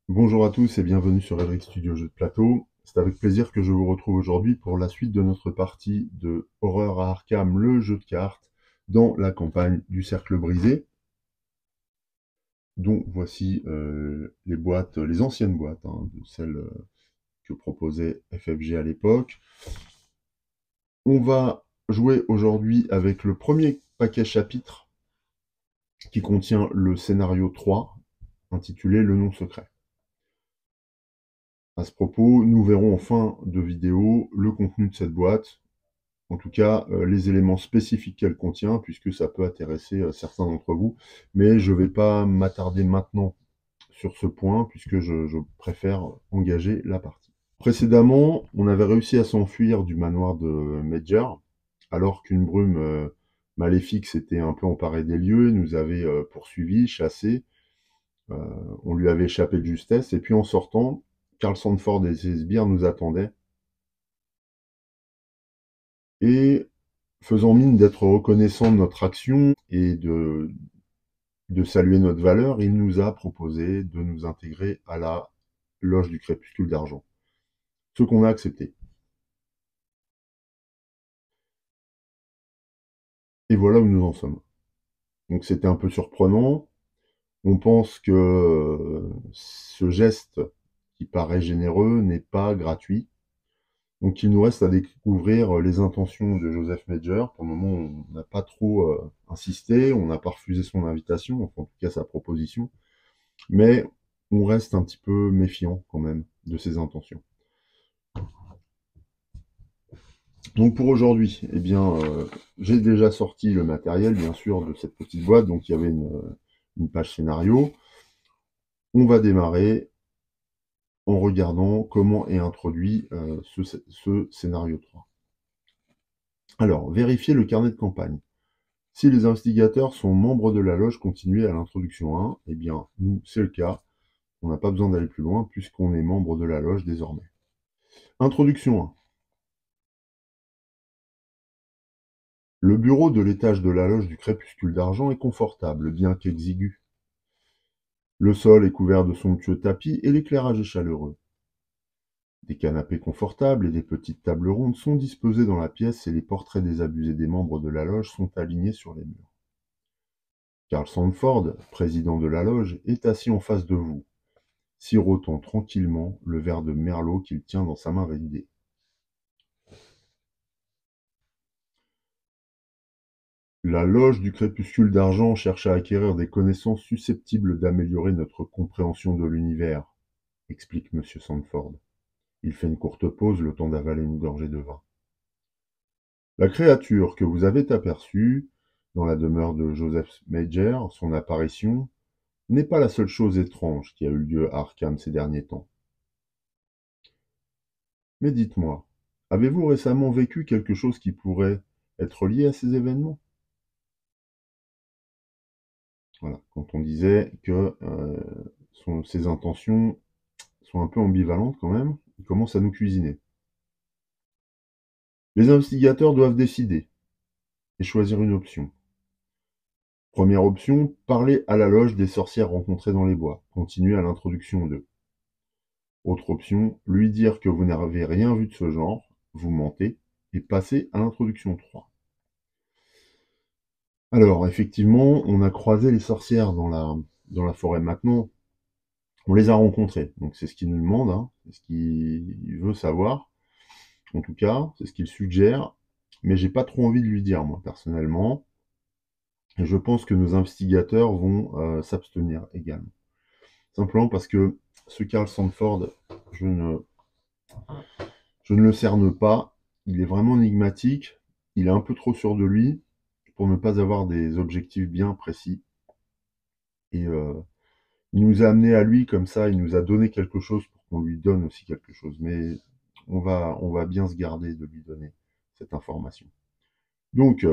Bonjour à tous et bienvenue sur Elric Studio Jeux de plateau. C'est avec plaisir que je vous retrouve aujourd'hui pour la suite de notre partie de Horreur à Arkham, le jeu de cartes, dans la campagne du Cercle Brisé. Donc voici les boîtes, les anciennes boîtes, de celles que proposait FFG à l'époque. On va jouer aujourd'hui avec le premier paquet chapitre qui contient le scénario 3, intitulé Le nom secret. À ce propos, nous verrons en fin de vidéo le contenu de cette boîte, en tout cas les éléments spécifiques qu'elle contient, puisque ça peut intéresser certains d'entre vous. Mais je ne vais pas m'attarder maintenant sur ce point, puisque je préfère engager la partie. Précédemment, on avait réussi à s'enfuir du manoir de Major, alors qu'une brume maléfique s'était un peu emparée des lieux, nous avait poursuivis, chassés. On lui avait échappé de justesse, et puis en sortant, Karl Sandford et ses sbires nous attendaient, et faisant mine d'être reconnaissant de notre action et de saluer notre valeur, il nous a proposé de nous intégrer à la loge du crépuscule d'argent. Ce qu'on a accepté. Et voilà où nous en sommes. Donc c'était un peu surprenant. On pense que ce geste qui paraît généreux n'est pas gratuit. Donc il nous reste à découvrir les intentions de Joseph Major. Pour le moment, on n'a pas trop insisté, on n'a pas refusé son invitation, enfin en tout cas sa proposition. Mais on reste un petit peu méfiant quand même de ses intentions. Donc pour aujourd'hui, eh bien, j'ai déjà sorti le matériel, bien sûr, de cette petite boîte. Donc il y avait une page scénario. On va démarrer en regardant comment est introduit ce scénario 3. Alors, vérifiez le carnet de campagne. Si les investigateurs sont membres de la loge, continuez à l'introduction 1. Eh bien, nous, c'est le cas. On n'a pas besoin d'aller plus loin puisqu'on est membre de la loge désormais. Introduction 1. Le bureau de l'étage de la loge du crépuscule d'argent est confortable, bien qu'exigu. Le sol est couvert de somptueux tapis et l'éclairage est chaleureux. Des canapés confortables et des petites tables rondes sont disposées dans la pièce et les portraits désabusés des membres de la loge sont alignés sur les murs. Karl Sandford, président de la loge, est assis en face de vous, sirotant tranquillement le verre de merlot qu'il tient dans sa main ridée. La loge du crépuscule d'argent cherche à acquérir des connaissances susceptibles d'améliorer notre compréhension de l'univers, explique M. Sandford. Il fait une courte pause, le temps d'avaler une gorgée de vin. La créature que vous avez aperçue dans la demeure de Joseph Major, son apparition, n'est pas la seule chose étrange qui a eu lieu à Arkham ces derniers temps. Mais dites-moi, avez-vous récemment vécu quelque chose qui pourrait être lié à ces événements? Voilà, quand on disait que ses intentions sont un peu ambivalentes quand même, il commence à nous cuisiner. Les investigateurs doivent décider et choisir une option. Première option, parler à la loge des sorcières rencontrées dans les bois. Continuez à l'introduction 2. Autre option, lui dire que vous n'avez rien vu de ce genre, vous mentez, et passer à l'introduction 3. Alors, effectivement, on a croisé les sorcières dans la forêt. Maintenant, on les a rencontrées. Donc c'est ce qu'il nous demande, hein, c'est ce qu'il veut savoir. En tout cas, c'est ce qu'il suggère. Mais j'ai pas trop envie de lui dire, moi, personnellement. Et je pense que nos investigateurs vont s'abstenir également. Simplement parce que ce Karl Sandford, je ne le cerne pas. Il est vraiment énigmatique. Il est un peu trop sûr de lui pour ne pas avoir des objectifs bien précis. Et il nous a amené à lui comme ça, il nous a donné quelque chose pour qu'on lui donne aussi quelque chose. Mais on va bien se garder de lui donner cette information. Donc,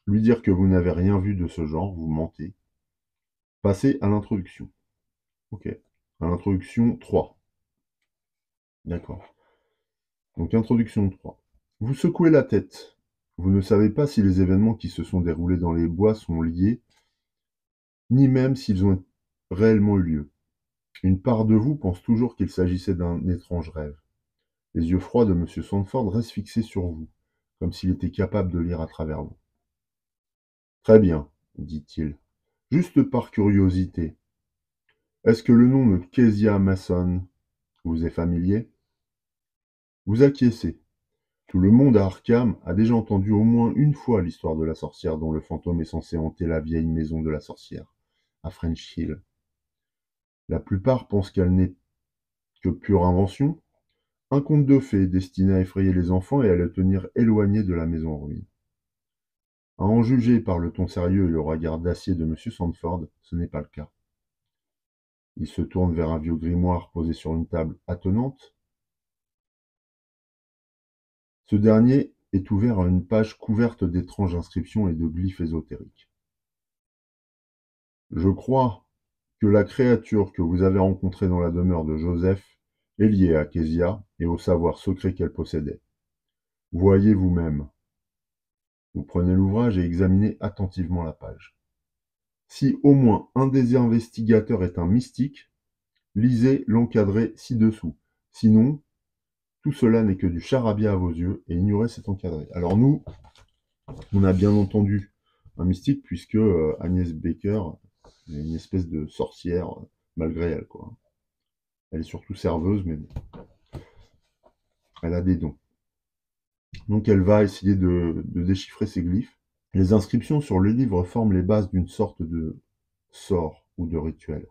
lui dire que vous n'avez rien vu de ce genre, vous mentez. Passez à l'introduction. Ok. À l'introduction 3. D'accord. Donc, introduction 3. Vous secouez la tête. Vous ne savez pas si les événements qui se sont déroulés dans les bois sont liés, ni même s'ils ont réellement eu lieu. Une part de vous pense toujours qu'il s'agissait d'un étrange rêve. Les yeux froids de M. Sandford restent fixés sur vous, comme s'il était capable de lire à travers vous. Très bien, dit-il. Juste par curiosité, est-ce que le nom de Kezia Mason vous est familier? Vous acquiescez. Tout le monde à Arkham a déjà entendu au moins une fois l'histoire de la sorcière dont le fantôme est censé hanter la vieille maison de la sorcière, à French Hill. La plupart pensent qu'elle n'est que pure invention, un conte de fées destiné à effrayer les enfants et à les tenir éloignés de la maison en ruine. À en juger par le ton sérieux et le regard d'acier de M. Sandford, ce n'est pas le cas. Il se tourne vers un vieux grimoire posé sur une table attenante. Ce dernier est ouvert à une page couverte d'étranges inscriptions et de glyphes ésotériques. Je crois que la créature que vous avez rencontrée dans la demeure de Joseph est liée à Kezia et au savoir secret qu'elle possédait. Voyez vous-même. Vous prenez l'ouvrage et examinez attentivement la page. Si au moins un des investigateurs est un mystique, lisez l'encadré ci-dessous. Sinon, tout cela n'est que du charabia à vos yeux et ignorez cet encadré. Alors nous, on a bien entendu un mystique puisque Agnès Baker est une espèce de sorcière malgré elle, quoi. Elle est surtout serveuse, mais bon, elle a des dons. Donc elle va essayer de déchiffrer ces glyphes. Les inscriptions sur le livre forment les bases d'une sorte de sort ou de rituel.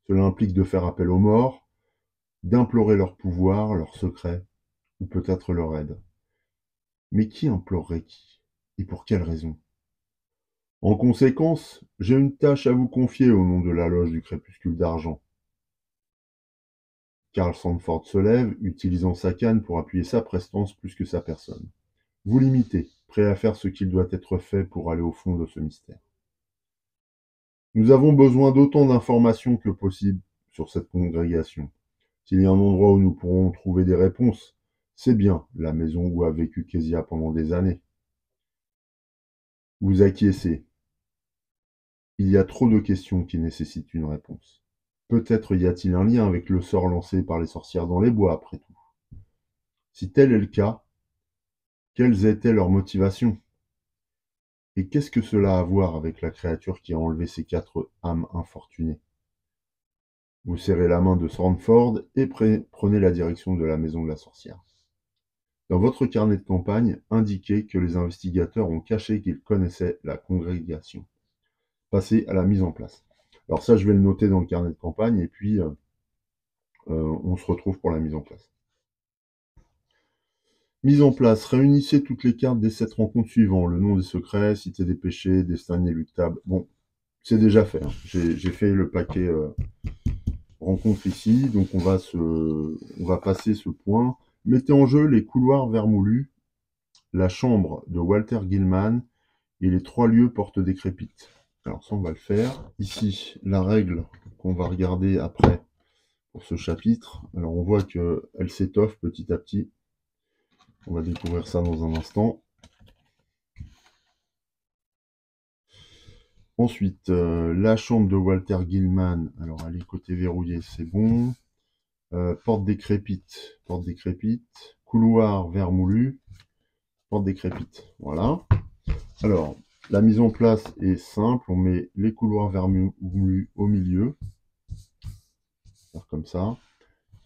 Cela implique de faire appel aux morts, d'implorer leur pouvoir, leur secret, ou peut-être leur aide. Mais qui implorerait qui? Et pour quelle raison? En conséquence, j'ai une tâche à vous confier au nom de la loge du crépuscule d'argent. Karl Sandford se lève, utilisant sa canne pour appuyer sa prestance plus que sa personne. Vous l'imitez, prêt à faire ce qu'il doit être fait pour aller au fond de ce mystère. Nous avons besoin d'autant d'informations que possible sur cette congrégation. S'il y a un endroit où nous pourrons trouver des réponses, c'est bien la maison où a vécu Kezia pendant des années. Vous acquiescez. Il y a trop de questions qui nécessitent une réponse. Peut-être y a-t-il un lien avec le sort lancé par les sorcières dans les bois, après tout. Si tel est le cas, quelles étaient leurs motivations? Et qu'est-ce que cela a à voir avec la créature qui a enlevé ces 4 âmes infortunées? Vous serrez la main de Sandford et prenez la direction de la maison de la sorcière. Dans votre carnet de campagne, indiquez que les investigateurs ont caché qu'ils connaissaient la congrégation. Passez à la mise en place. Alors ça, je vais le noter dans le carnet de campagne et puis on se retrouve pour la mise en place. Mise en place. Réunissez toutes les cartes des 7 rencontres suivantes. Le nom des secrets, cité des péchés, destin inéluctable. Bon, c'est déjà fait. Hein. J'ai fait le paquet rencontre ici. Donc on va passer ce point. Mettez en jeu les couloirs vermoulus, la chambre de Walter Gilman et les 3 lieux portes décrépites. Alors ça, on va le faire. Ici, la règle qu'on va regarder après pour ce chapitre. Alors on voit qu'elle s'étoffe petit à petit. On va découvrir ça dans un instant. Ensuite, la chambre de Walter Gilman. Alors elle est côté verrouillé, c'est bon. Porte décrépite. Porte décrépite. Couloir vermoulu. Porte décrépite. Voilà. Alors, la mise en place est simple. On met les couloirs vermoulus au milieu. Faire comme ça.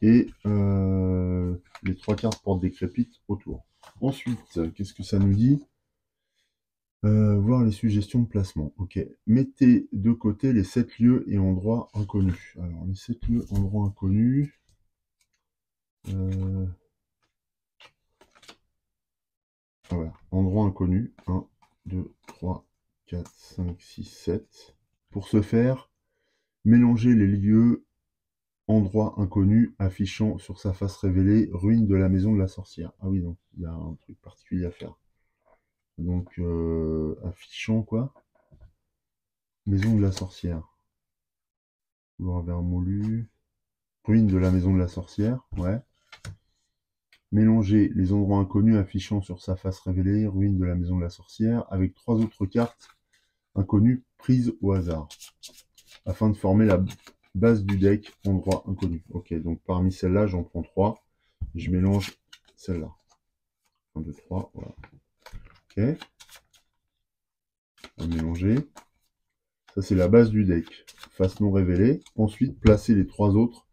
Et les 3 cartes porte décrépites autour. Ensuite, qu'est-ce que ça nous dit? Voir les suggestions de placement. Ok. Mettez de côté les 7 lieux et endroits inconnus. Alors, les 7 lieux, endroits inconnus. Voilà. Endroits inconnus. 1, 2, 3, 4, 5, 6, 7. Pour ce faire, mélangez les lieux, endroits inconnus, affichant sur sa face révélée ruine de la maison de la sorcière. Ah oui, donc il y a un truc particulier à faire. Donc, affichant quoi? Maison de la sorcière. Couloir vermoulu. Ruine de la maison de la sorcière, ouais. Mélanger les endroits inconnus affichant sur sa face révélée, ruine de la maison de la sorcière, avec 3 autres cartes inconnues prises au hasard, afin de former la Base du deck, endroit inconnu. Ok, donc parmi celles-là, j'en prends 3. Je mélange celle-là. 1, 2, 3, voilà. Ok. On va mélanger. Ça, c'est la base du deck. Face non révélée. Ensuite, placer les 3 autres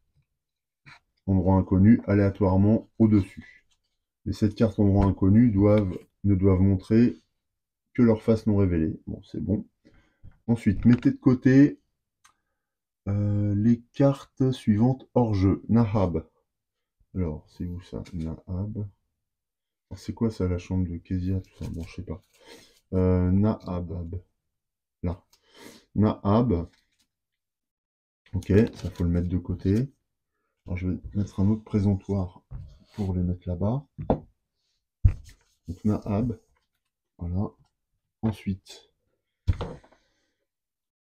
endroits inconnus aléatoirement au-dessus. Les 7 cartes endroits inconnus ne doivent montrer que leur face non révélée. Bon, c'est bon. Ensuite, mettez de côté les cartes suivantes hors jeu. Nahab. Alors, c'est où ça? Nahab. C'est quoi ça, la chambre de Kezia, tout ça? Bon, je sais pas. Nahab. Là. Nahab. Ok, ça faut le mettre de côté. Alors, je vais mettre un autre présentoir pour les mettre là-bas. Donc, Nahab. Voilà. Ensuite,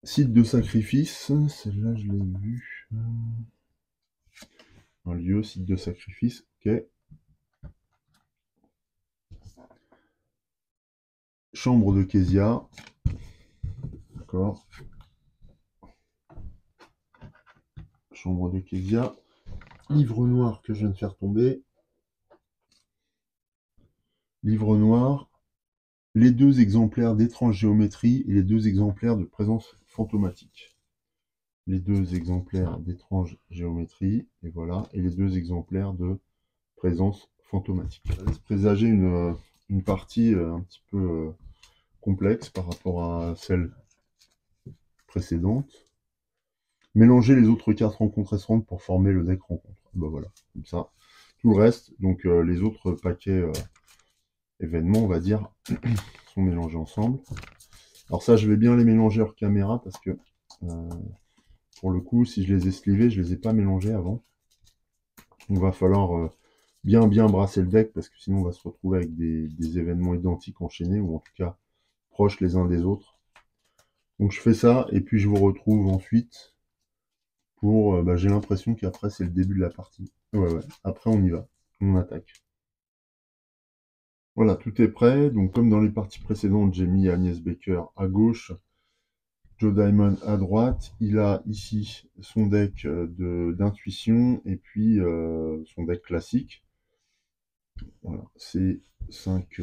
site de sacrifice. Celle-là, je l'ai vue. Un lieu, site de sacrifice. Ok. Chambre de Kezia. D'accord. Chambre de Kezia. Livre noir que je viens de faire tomber. Livre noir. Les 2 exemplaires d'étrange géométrie et les 2 exemplaires de présence fantomatique. Les 2 exemplaires d'étrange géométrie, et voilà, et les 2 exemplaires de présence fantomatique. Ça laisse présager une partie un petit peu complexe par rapport à celle précédente. Mélanger les autres cartes rencontres-restantes pour former le deck rencontre. Ben voilà, comme ça. Tout le reste, donc les autres paquets événements, on va dire, sont mélangés ensemble. Alors ça, je vais bien les mélanger hors caméra parce que, pour le coup, si je les ai slivés, je les ai pas mélangés avant. Il va falloir bien brasser le deck parce que sinon on va se retrouver avec des événements identiques enchaînés ou en tout cas proches les uns des autres. Donc je fais ça et puis je vous retrouve ensuite pour... j'ai l'impression qu'après c'est le début de la partie. Ouais, après on y va, on attaque. Voilà, tout est prêt. Donc comme dans les parties précédentes, j'ai mis Agnès Baker à gauche, Joe Diamond à droite. Il a ici son deck d'intuition et puis son deck classique. Voilà, c'est 5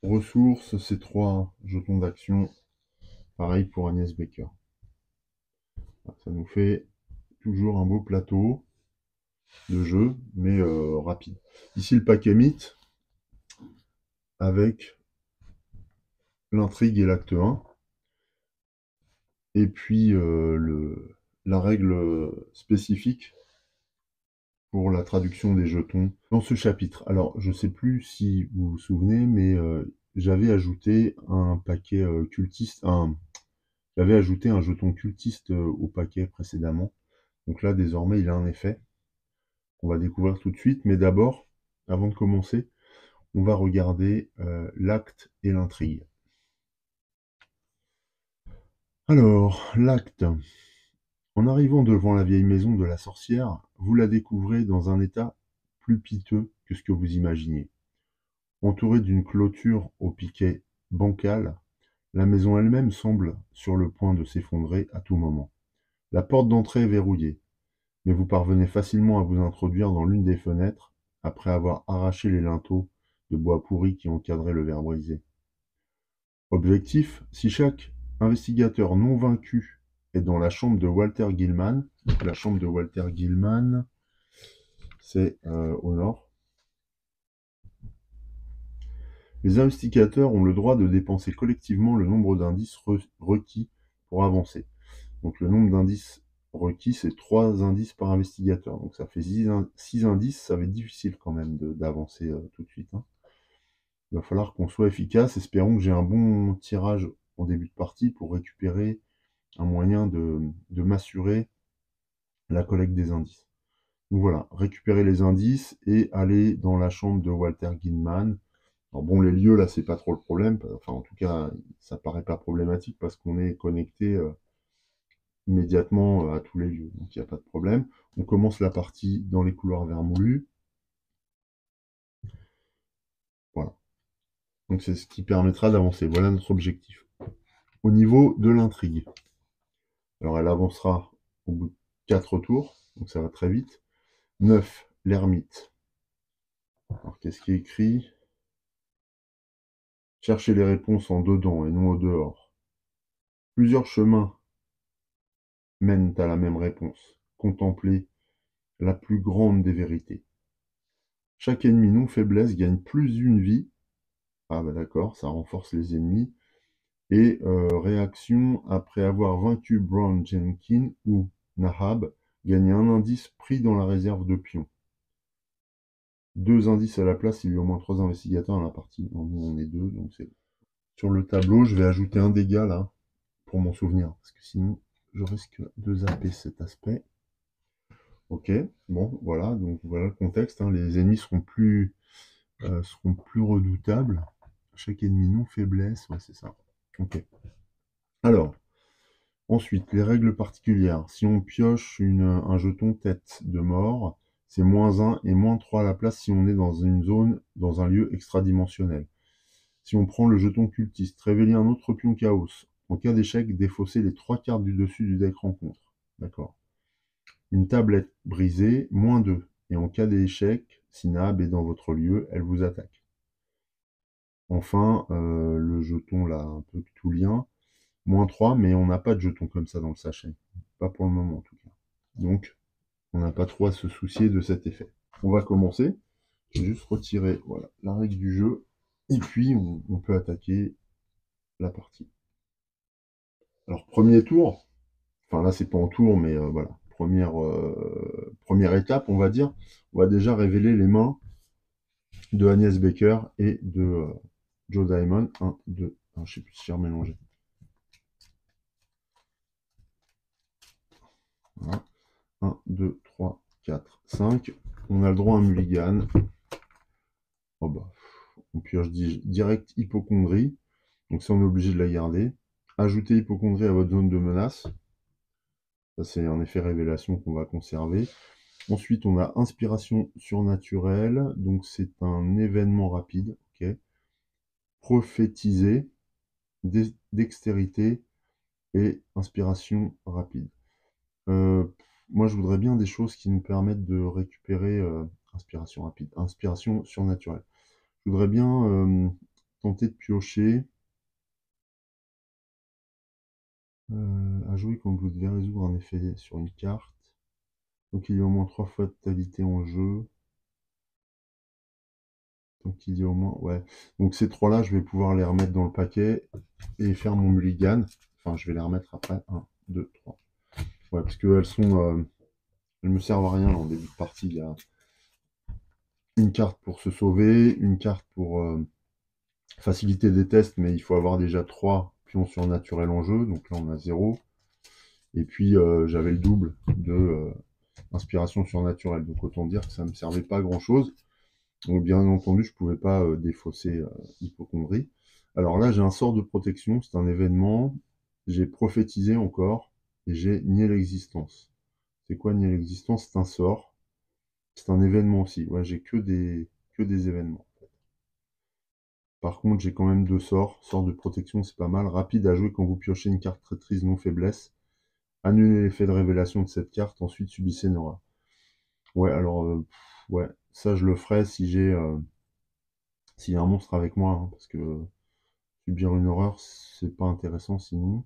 ressources, c'est 3 jetons d'action. Pareil pour Agnès Baker. Ça nous fait toujours un beau plateau de jeu, mais rapide. Ici le paquet mythe avec l'intrigue et l'acte 1. Et puis la règle spécifique pour la traduction des jetons dans ce chapitre. Alors, je ne sais plus si vous vous souvenez, mais j'avais ajouté un paquet cultiste, j'avais ajouté un jeton cultiste au paquet précédemment. Donc là, désormais, il a un effet qu'on va découvrir tout de suite. Mais d'abord, avant de commencer, on va regarder l'acte et l'intrigue. Alors, l'acte. En arrivant devant la vieille maison de la sorcière, vous la découvrez dans un état plus piteux que ce que vous imaginiez. Entourée d'une clôture au piquet bancal, la maison elle-même semble sur le point de s'effondrer à tout moment. La porte d'entrée est verrouillée, mais vous parvenez facilement à vous introduire dans l'une des fenêtres après avoir arraché les linteaux de bois pourri qui encadraient le verre brisé. Objectif, si chaque investigateur non vaincu est dans la chambre de Walter Gilman, donc la chambre de Walter Gilman, c'est au nord. Les investigateurs ont le droit de dépenser collectivement le nombre d'indices requis pour avancer. Donc le nombre d'indices requis, c'est 3 indices par investigateur. Donc ça fait 6 indices, ça va être difficile quand même d'avancer tout de suite. Hein. Il va falloir qu'on soit efficace. Espérons que j'ai un bon tirage en début de partie pour récupérer un moyen de m'assurer la collecte des indices. Donc voilà, récupérer les indices et aller dans la chambre de Walter Gilman. Alors bon, les lieux, là, c'est pas trop le problème. Enfin, en tout cas, ça paraît pas problématique parce qu'on est connecté immédiatement à tous les lieux. Donc, il n'y a pas de problème. On commence la partie dans les couloirs vermoulus. Voilà. Donc, c'est ce qui permettra d'avancer. Voilà notre objectif. Au niveau de l'intrigue. Alors, elle avancera au bout de 4 tours, donc ça va très vite. 9, l'ermite. Alors qu'est-ce qui est écrit? Cherchez les réponses en dedans et non au dehors. Plusieurs chemins mènent à la même réponse. Contemplez la plus grande des vérités. Chaque ennemi non faiblesse gagne plus une vie. Ah bah d'accord, ça renforce les ennemis. Et réaction après avoir vaincu Brown Jenkins ou Nahab, gagnez un indice pris dans la réserve de pions. 2 indices à la place, il y a au moins 3 investigateurs dans la partie. Non, nous on est 2, donc c'est... Sur le tableau, je vais ajouter un dégât là, pour m'en souvenir, parce que sinon je risque de zapper cet aspect. Ok, bon, voilà, donc voilà le contexte, hein. Les ennemis seront plus redoutables. Chaque ennemi non faiblesse, ouais c'est ça. Ok. Alors, ensuite, les règles particulières. Si on pioche un jeton tête de mort, c'est -1 et -3 à la place si on est dans une zone, dans un lieu extradimensionnel. Si on prend le jeton cultiste, révéler un autre pion chaos. En cas d'échec, défausser les 3 cartes du dessus du deck rencontre. D'accord. Une tablette brisée, -2. Et en cas d'échec, si Nahab est dans votre lieu, elle vous attaque. Enfin, le jeton là, un peu cthulhien, -3, mais on n'a pas de jeton comme ça dans le sachet. Pas pour le moment en tout cas. Donc, on n'a pas trop à se soucier de cet effet. On va commencer. Je vais juste retirer voilà, la règle du jeu. Et puis, on peut attaquer la partie. Alors, premier tour. Enfin, là, c'est pas en tour, mais voilà. Première étape, on va dire. On va déjà révéler les mains de Agnès Baker et de Joe Diamond. 1, 2, je sais plus si j'ai remélangé. Voilà. 1, 2, 3, 4, 5. On a le droit à un mulligan. Oh bah, on pioche direct hypocondrie. Donc ça, on est obligé de la garder. Ajoutez hypocondrie à votre zone de menace. Ça, c'est un effet révélation qu'on va conserver. Ensuite, on a inspiration surnaturelle. Donc c'est un événement rapide. Okay. Prophétiser, dextérité et inspiration rapide. Moi, je voudrais bien des choses qui nous permettent de récupérer inspiration rapide, inspiration surnaturelle. Je voudrais bien tenter de piocher à jouer quand vous devez résoudre un effet sur une carte. Donc il y a au moins 3 fatalités en jeu. Donc il y a au moins... Ouais. Donc ces 3-là, je vais pouvoir les remettre dans le paquet et faire mon mulligan. Enfin, je vais les remettre après. 1, 2, 3. Ouais, parce qu'elles sont... elles me servent à rien en début de partie. Il y a une carte pour se sauver, une carte pour faciliter des tests, mais il faut avoir déjà 3 pions surnaturels en jeu. Donc là, on a 0. Et puis, j'avais le double de inspiration surnaturelle. Donc autant dire que ça ne me servait pas à grand-chose. Donc bien entendu, je ne pouvais pas défausser hypocondrie. Alors là, j'ai un sort de protection, c'est un événement. J'ai prophétisé encore, et j'ai nié l'existence. C'est quoi nier l'existence? C'est un sort. C'est un événement aussi. Ouais, j'ai que des événements. Par contre, j'ai quand même 2 sorts. Sort de protection, c'est pas mal. Rapide à jouer quand vous piochez une carte traîtrise non faiblesse. Annulez l'effet de révélation de cette carte, ensuite subissez une horreur. Ouais, alors, ouais, ça je le ferai si j'ai s'il y a un monstre avec moi, hein, parce que subir une horreur, c'est pas intéressant sinon.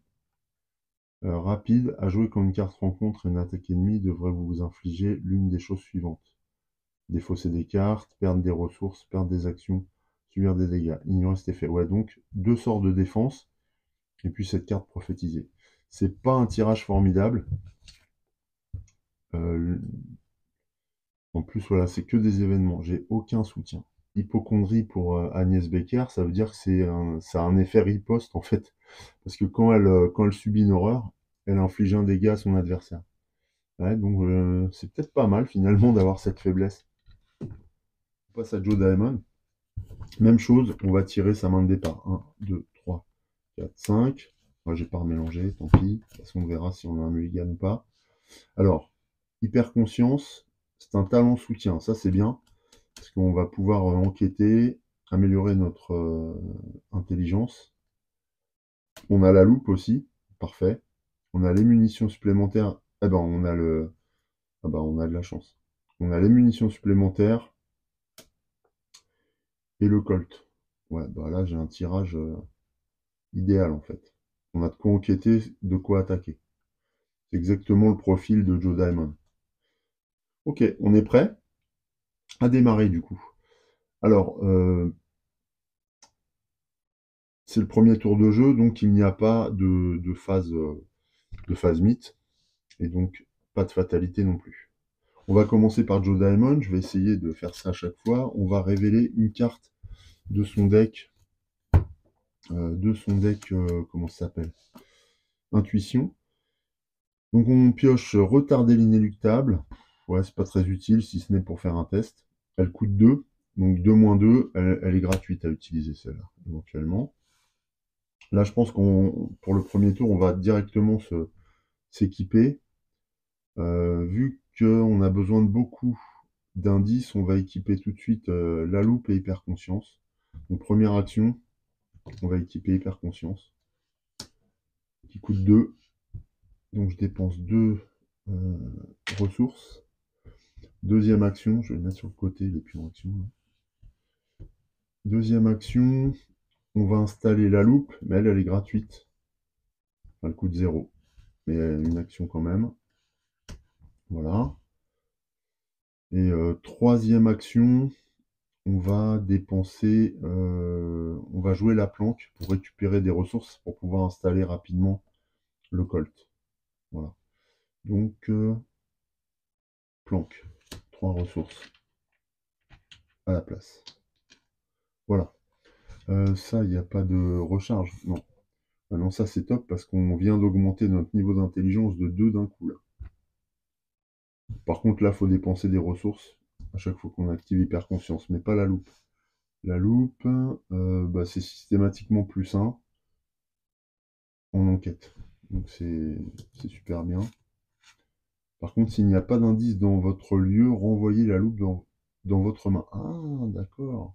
Rapide, à jouer quand une carte rencontre une attaque ennemie, devrait vous infliger l'une des choses suivantes. Défausser des cartes, perdre des ressources, perdre des actions, subir des dégâts. Ignorer cet effet. Ouais, donc 2 sorts de défense, et puis cette carte prophétisée. C'est pas un tirage formidable. En plus, voilà, c'est que des événements. J'ai aucun soutien. Hypocondrie pour Agnès Baker, ça veut dire que ça a un effet riposte en fait. Parce que quand elle subit une horreur, elle inflige un dégât à son adversaire. Ouais, donc c'est peut-être pas mal finalement d'avoir cette faiblesse. On passe à Joe Diamond. Même chose, on va tirer sa main de départ. 1, 2, 3, 4, 5. Moi, j'ai pas remélangé, tant pis. De toute façon, on verra si on a un mulligan ou pas. Alors, hyper conscience, c'est un talent soutien. Ça, c'est bien. Parce qu'on va pouvoir enquêter, améliorer notre intelligence. On a la loupe aussi, parfait. On a les munitions supplémentaires Eh ben, on a le... Ah ben, on a de la chance. On a les munitions supplémentaires et le Colt. Ouais, bah là, j'ai un tirage idéal, en fait. On a de quoi enquêter, de quoi attaquer. C'est exactement le profil de Joe Diamond. Ok, on est prêt à démarrer, du coup. Alors, c'est le premier tour de jeu, donc il n'y a pas de phase mythe, et donc pas de fatalité non plus. On va commencer par Joe Diamond, je vais essayer de faire ça à chaque fois. On va révéler une carte de son deck, comment ça s'appelle? Intuition. Donc on pioche retarder l'inéluctable. Ouais, c'est pas très utile si ce n'est pour faire un test. Elle coûte 2, donc 2 - 2, elle est gratuite à utiliser celle-là, éventuellement. Là, je pense pour le premier tour, on va directement s'équiper. Vu qu'on a besoin de beaucoup d'indices, on va équiper tout de suite la loupe et hyper conscience. Donc première action, on va équiper hyper conscience, qui coûte 2. Donc je dépense 2 ressources. Deuxième action, je vais le mettre sur le côté, les pions action. Deuxième action, on va installer la loupe, mais elle est gratuite. Enfin, elle coûte 0, mais une action quand même. Voilà. Et troisième action, on va dépenser, on va jouer la planque pour récupérer des ressources pour pouvoir installer rapidement le Colt. Voilà. Donc, planque, 3 ressources à la place. Voilà. Ça, il n'y a pas de recharge. Non. Ah non, ça c'est top parce qu'on vient d'augmenter notre niveau d'intelligence de 2 d'un coup là. Par contre, là, il faut dépenser des ressources à chaque fois qu'on active hyper conscience, mais pas la loupe. La loupe, bah, c'est systématiquement plus 1 en enquête. Donc c'est super bien. Par contre, s'il n'y a pas d'indice dans votre lieu, renvoyez la loupe dans votre main. Ah, d'accord.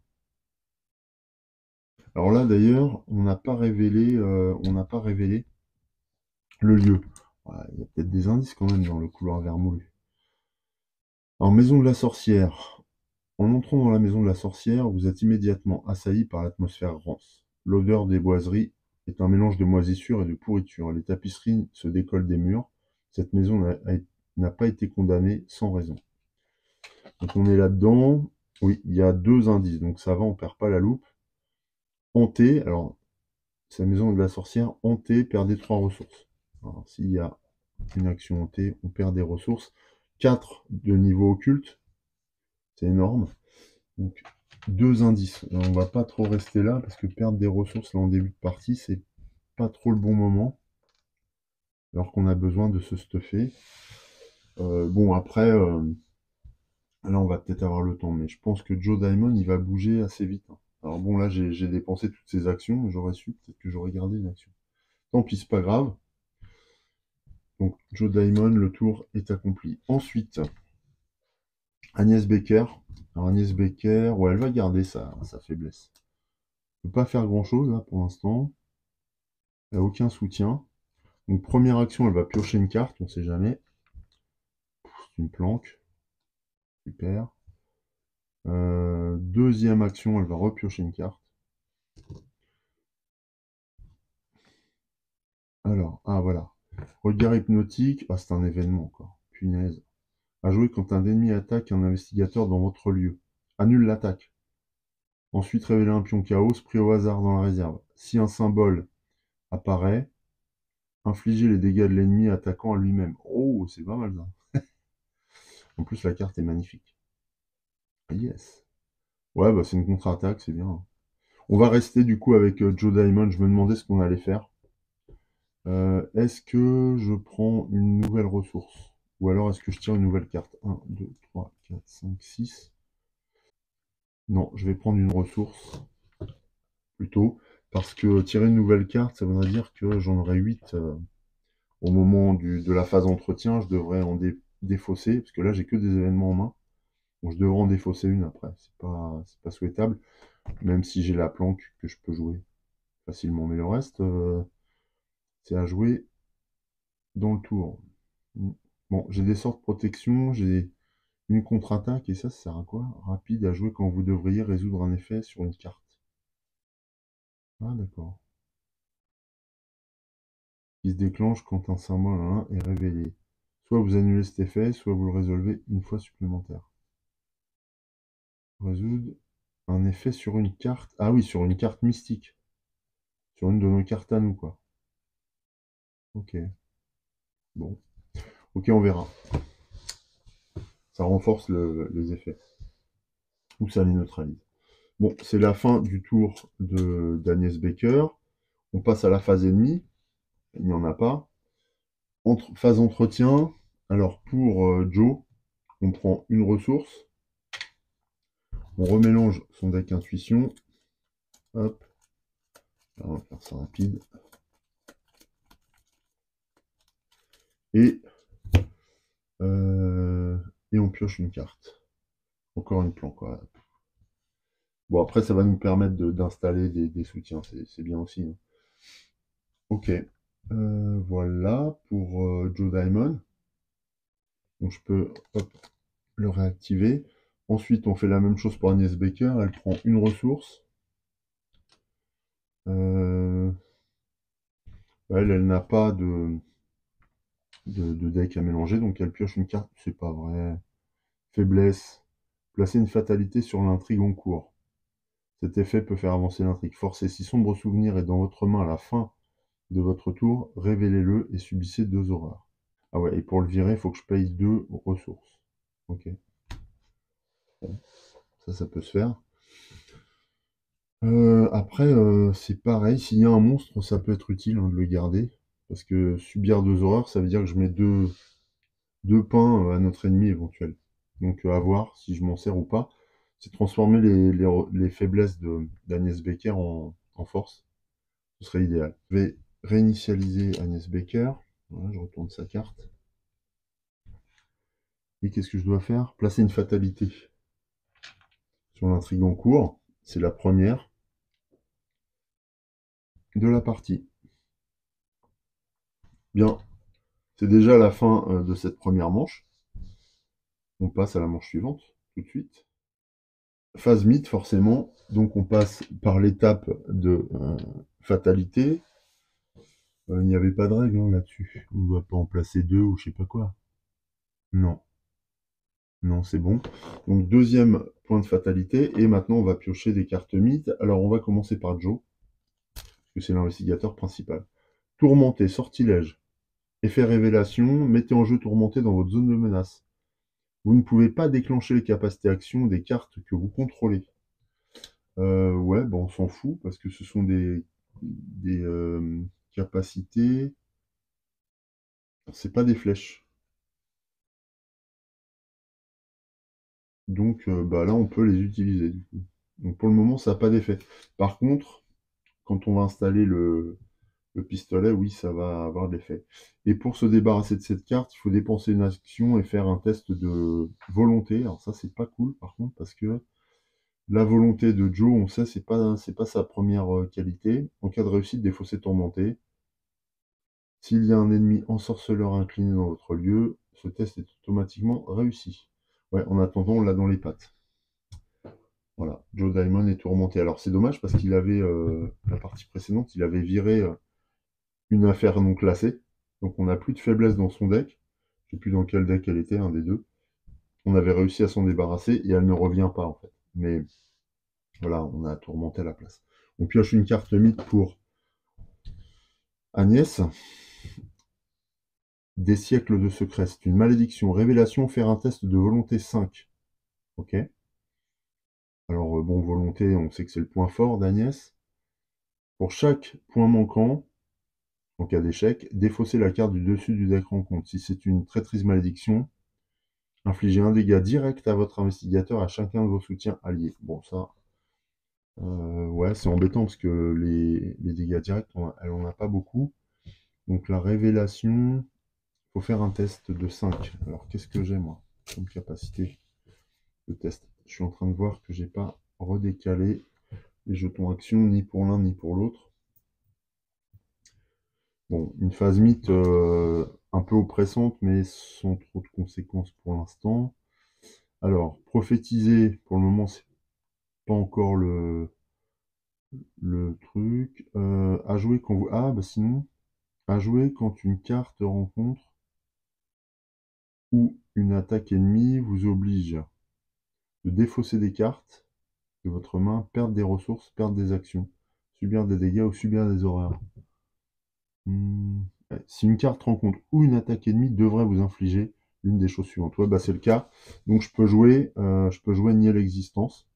Alors là, d'ailleurs, on n'a pas révélé le lieu. Ouais, il y a peut-être des indices quand même dans le couloir vermoulu. Alors, maison de la sorcière. En entrant dans la maison de la sorcière, vous êtes immédiatement assailli par l'atmosphère rance. L'odeur des boiseries est un mélange de moisissure et de pourriture. Les tapisseries se décollent des murs. Cette maison n'a pas été condamnée sans raison. Donc on est là-dedans. Oui, il y a 2 indices, donc ça va, on perd pas la loupe. Hanté, alors c'est la maison de la sorcière, hanté, perdez 3 ressources. Alors s'il y a une action hantée, on perd des ressources. 4 de niveau occulte, c'est énorme. Donc 2 indices. Alors, on va pas trop rester là, parce que perdre des ressources là en début de partie, c'est pas trop le bon moment. Alors qu'on a besoin de se stuffer. Bon après, là on va peut-être avoir le temps, mais je pense que Joe Diamond il va bouger assez vite, hein. Alors bon là j'ai dépensé toutes ces actions, j'aurais su, peut-être que j'aurais gardé une action. Tant pis, c'est pas grave. Donc Joe Diamond, le tour est accompli. Ensuite, Agnès Becker. Alors Agnès Becker, ouais, elle va garder sa faiblesse. Elle peut pas faire grand-chose là pour l'instant. Elle a aucun soutien. Donc première action, elle va piocher une carte, on sait jamais. C'est une planque. Super. Deuxième action, elle va repiocher une carte. Alors, ah voilà. Regard hypnotique. Ah, c'est un événement encore. Punaise. À jouer quand un ennemi attaque un investigateur dans votre lieu. Annule l'attaque. Ensuite, révélez un pion chaos pris au hasard dans la réserve. Si un symbole apparaît, infligez les dégâts de l'ennemi attaquant à lui-même. Oh, c'est pas mal ça. En plus, la carte est magnifique. Ah, yes. Ouais, bah c'est une contre-attaque, c'est bien. On va rester du coup avec Joe Diamond. Je me demandais ce qu'on allait faire. Est-ce que je prends une nouvelle ressource? Ou alors est-ce que je tire une nouvelle carte? 1, 2, 3, 4, 5, 6. Non, je vais prendre une ressource plutôt. Parce que tirer une nouvelle carte, ça voudrait dire que j'en aurai 8 au moment de la phase entretien. Je devrais en défausser. Parce que là, j'ai que des événements en main. Donc je devrais en défausser une après. C'est pas souhaitable. Même si j'ai la planque que je peux jouer facilement. Mais le reste, c'est à jouer dans le tour. Mm. Bon, j'ai des sorts de protection, j'ai une contre-attaque, et ça sert à quoi? Rapide à jouer quand vous devriez résoudre un effet sur une carte. Ah, d'accord. Qui se déclenche quand un symbole 1 est révélé. Soit vous annulez cet effet, soit vous le résolvez une fois supplémentaire. Résoudre un effet sur une carte. Ah oui, sur une carte mystique. Sur une de nos cartes à nous, quoi. Ok. Bon. Ok, on verra. Ça renforce les effets. Ou ça les neutralise. Bon, c'est la fin du tour d'Agnès Baker. On passe à la phase ennemie. Il n'y en a pas. Phase entretien. Alors, pour Joe, on prend une ressource. On remélange son deck intuition. Hop. Alors, on va faire ça rapide. Et, et on pioche une carte. Encore une planque, quoi. Bon, après, ça va nous permettre d'installer des soutiens. C'est bien aussi, hein. Ok. Voilà pour Joe Diamond. Donc, je peux hop, le réactiver. Ensuite, on fait la même chose pour Agnès Baker. Elle prend une ressource. Elle n'a pas de deck à mélanger, donc elle pioche une carte. C'est pas vrai. Faiblesse. Placer une fatalité sur l'intrigue en cours. Cet effet peut faire avancer l'intrigue. Forcez. Si sombre souvenir est dans votre main à la fin de votre tour, révélez-le et subissez 2 horreurs. Ah ouais, et pour le virer, il faut que je paye 2 ressources. Ok. Bon, ça peut se faire. Après, c'est pareil, s'il y a un monstre, ça peut être utile, hein, de le garder. Parce que subir 2 horreurs, ça veut dire que je mets deux pains à notre ennemi éventuel. Donc à voir si je m'en sers ou pas. C'est transformer les faiblesses d'Agnès Baker en force. Ce serait idéal. Je vais réinitialiser Agnès Baker. Voilà, je retourne sa carte. Et qu'est-ce que je dois faire? Placer une fatalité sur l'intrigue en cours. C'est la première de la partie. Bien, c'est déjà la fin de cette première manche. On passe à la manche suivante, tout de suite. Phase mythe, forcément. Donc on passe par l'étape de fatalité. Il n'y avait pas de règle, hein, là-dessus. On ne doit pas en placer 2 ou je sais pas quoi. Non. Non, c'est bon. Donc deuxième point de fatalité. Et maintenant, on va piocher des cartes mythes. Alors on va commencer par Joe, parce que c'est l'investigateur principal. Tourmenté, sortilège. Effet révélation, mettez en jeu tourmenté dans votre zone de menace. Vous ne pouvez pas déclencher les capacités action des cartes que vous contrôlez. Ouais, bon, on s'en fout, parce que ce sont des capacités. C'est pas des flèches. Donc bah là, on peut les utiliser, du coup. Donc pour le moment, ça n'a pas d'effet. Par contre, quand on va installer le pistolet, oui, ça va avoir de l'effet. Et pour se débarrasser de cette carte, il faut dépenser une action et faire un test de volonté. Alors ça, c'est pas cool, par contre, parce que la volonté de Joe, on sait, c'est pas sa première qualité. En cas de réussite, défausser tourmenté. S'il y a un ennemi ensorceleur incliné dans votre lieu, ce test est automatiquement réussi. Ouais, en attendant, on l'a dans les pattes. Voilà, Joe Diamond est tourmenté. Alors c'est dommage parce qu'il avait, la partie précédente, il avait viré une affaire non classée. Donc on n'a plus de faiblesse dans son deck. Je ne sais plus dans quel deck elle était, un des deux. On avait réussi à s'en débarrasser et elle ne revient pas en fait. Mais voilà, on a tourmenté à la place. On pioche une carte mythe pour Agnès. Des siècles de secrets. C'est une malédiction. Révélation, faire un test de volonté 5. Ok. Alors, bon, volonté, on sait que c'est le point fort d'Agnès. Pour chaque point manquant, en cas d'échec, défaussez la carte du dessus du deck rencontre. Si c'est une traîtrise malédiction, infligez un dégât direct à votre investigateur à chacun de vos soutiens alliés. Bon, ça, ouais, c'est embêtant parce que les dégâts directs, elle en a pas beaucoup. Donc la révélation, il faut faire un test de 5. Alors, qu'est-ce que j'ai, moi, comme capacité de test? Je suis en train de voir que j'ai pas redécalé les jetons action ni pour l'un ni pour l'autre. Bon, une phase mythe, un peu oppressantes, mais sans trop de conséquences pour l'instant. Alors, prophétiser, pour le moment, c'est pas encore le truc. À jouer quand vous... Ah, bah sinon, à jouer quand une carte rencontre ou une attaque ennemie vous oblige de défausser des cartes de votre main, perdre des ressources, perdre des actions, subir des dégâts ou subir des horreurs. Ouais. Si une carte rencontre ou une attaque ennemie devrait vous infliger l'une des choses suivantes. Ouais, bah c'est le cas. Donc je peux jouer nier l'existence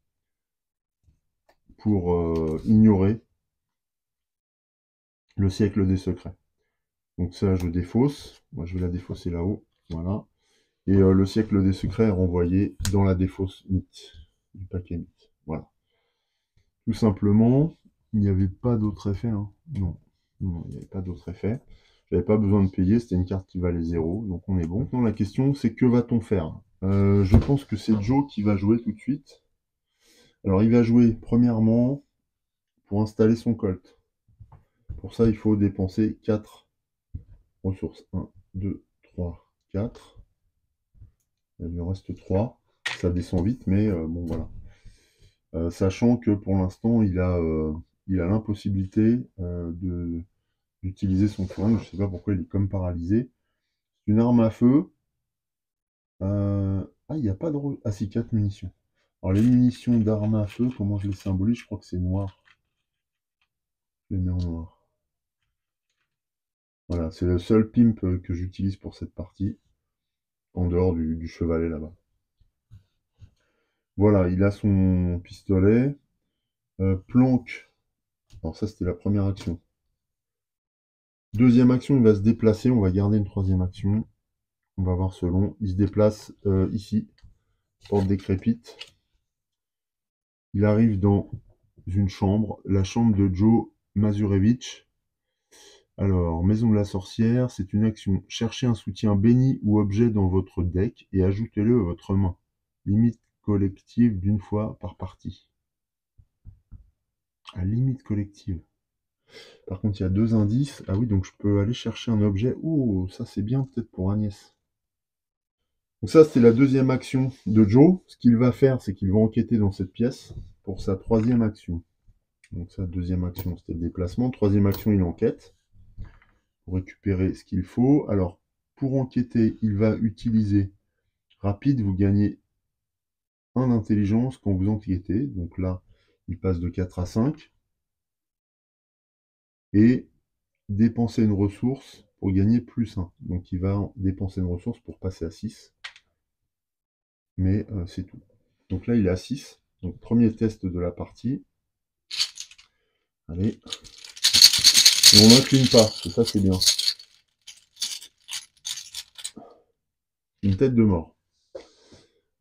pour ignorer le siècle des secrets. Donc ça, je défausse. Moi, je vais la défausser là-haut. Voilà. Et le siècle des secrets est renvoyé dans la défausse mythe du paquet mythe. Voilà. Tout simplement, il n'y avait pas d'autre effet. Hein. Non. Non, il n'y avait pas d'autre effet. J'avais pas besoin de payer, c'était une carte qui valait 0, donc on est bon. Non, la question, c'est que va-t-on faire? Je pense que c'est Joe qui va jouer tout de suite. Alors, il va jouer, premièrement, pour installer son Colt. Pour ça, il faut dépenser 4 ressources. 1, 2, 3, 4. Il lui en reste 3. Ça descend vite, mais bon, voilà. Sachant que pour l'instant, il a l'impossibilité d'utiliser son flingue. Je ne sais pas pourquoi il est comme paralysé. C'est une arme à feu. Ah, il n'y a pas de... Ah si, 4 munitions. Alors les munitions d'armes à feu, comment je les symbolise? Je crois que c'est noir. Je les mets en noir. Voilà, c'est le seul pimp que j'utilise pour cette partie, en dehors du chevalet là-bas. Voilà, il a son pistolet. Planque. Alors ça, c'était la première action. Deuxième action, il va se déplacer. On va garder une troisième action. On va voir selon. Il se déplace ici. Porte décrépite. Il arrive dans une chambre. La chambre de Joe Mazurevich. Alors, Maison de la Sorcière, c'est une action. Cherchez un soutien béni ou objet dans votre deck et ajoutez-le à votre main. Limite collective d'une fois par partie. À limite collective. Par contre, il y a 2 indices. Ah oui, donc je peux aller chercher un objet. Oh, ça c'est bien peut-être pour Agnès. Donc ça, c'est la deuxième action de Joe. Ce qu'il va faire, c'est qu'il va enquêter dans cette pièce pour sa troisième action. Donc sa deuxième action, c'était le déplacement. Troisième action, il enquête pour récupérer ce qu'il faut. Alors, pour enquêter, il va utiliser rapide. Vous gagnez 1 d'intelligence quand vous enquêtez. Donc là, il passe de 4 à 5. Et dépenser une ressource pour gagner plus 1. Donc il va dépenser une ressource pour passer à 6. Mais c'est tout. Donc là, il est à 6. Donc premier test de la partie. Allez. Et on n'incline pas, ça c'est bien. Une tête de mort.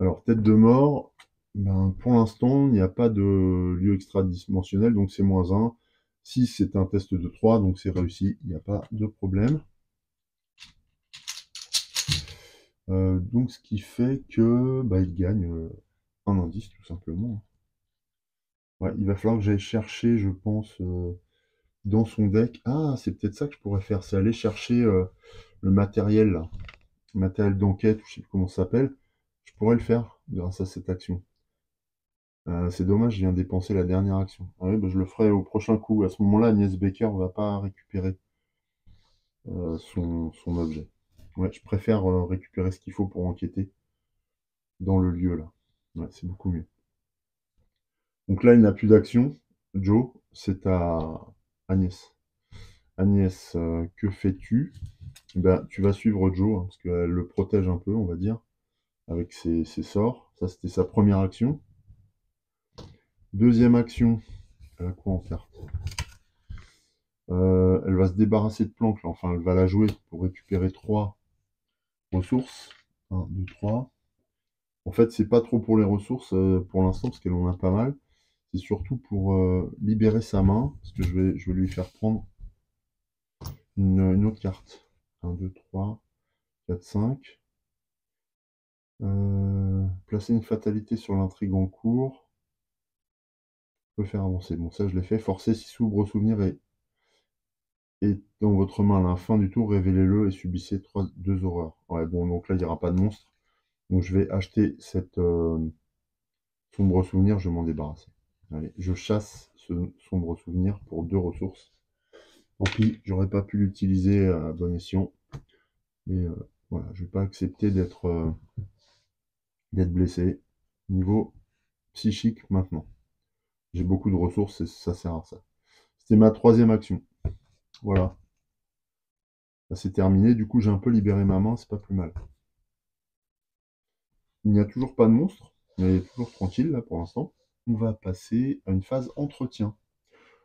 Alors, tête de mort, ben, pour l'instant, il n'y a pas de lieu extradimensionnel, donc c'est -1. 6, c'est un test de 3, donc c'est réussi, il n'y a pas de problème. Donc ce qui fait que bah, il gagne un indice, tout simplement. Ouais, il va falloir que j'aille chercher, je pense, dans son deck. Ah, c'est peut-être ça que je pourrais faire, c'est aller chercher le matériel, là. Le matériel d'enquête, ou je sais plus comment ça s'appelle. Je pourrais le faire grâce à cette action. C'est dommage, je viens dépenser la dernière action. Ah oui, bah, je le ferai au prochain coup. À ce moment-là, Agnès Baker va pas récupérer son objet. Ouais, je préfère récupérer ce qu'il faut pour enquêter dans le lieu, là. Ouais, c'est beaucoup mieux. Donc là, il n'a plus d'action. Joe, c'est à Agnès. Agnès, que fais-tu? Ben, tu vas suivre Joe, hein, parce qu'elle le protège un peu, on va dire, avec ses sorts. Ça, c'était sa première action. Deuxième action, elle a quoi en carte? Elle va se débarrasser de planque, là. Enfin, elle va la jouer pour récupérer 3 ressources. 1, 2, 3. En fait, c'est pas trop pour les ressources pour l'instant, parce qu'elle en a pas mal. C'est surtout pour libérer sa main, parce que je vais lui faire prendre une autre carte. 1, 2, 3, 4, 5. Placer une fatalité sur l'intrigue en cours. Peut faire avancer. Bon, ça, je l'ai fait. Forcer si s'ouvre au souvenir est dans votre main à la fin du tour, révélez-le et subissez 2 horreurs. Ouais, bon, donc là, il n'y aura pas de monstre. Donc je vais acheter cette sombre souvenir, je vais m'en débarrasser. Allez, je chasse ce sombre souvenir pour 2 ressources. Tant pis, j'aurais pas pu l'utiliser à bon escient. Mais voilà, je vais pas accepter d'être blessé. Niveau psychique maintenant. J'ai beaucoup de ressources et ça sert à ça. C'était ma 3e action. Voilà. Ça c'est terminé. Du coup, j'ai un peu libéré ma main, c'est pas plus mal. Il n'y a toujours pas de monstre, mais toujours tranquille là pour l'instant. On va passer à une phase entretien.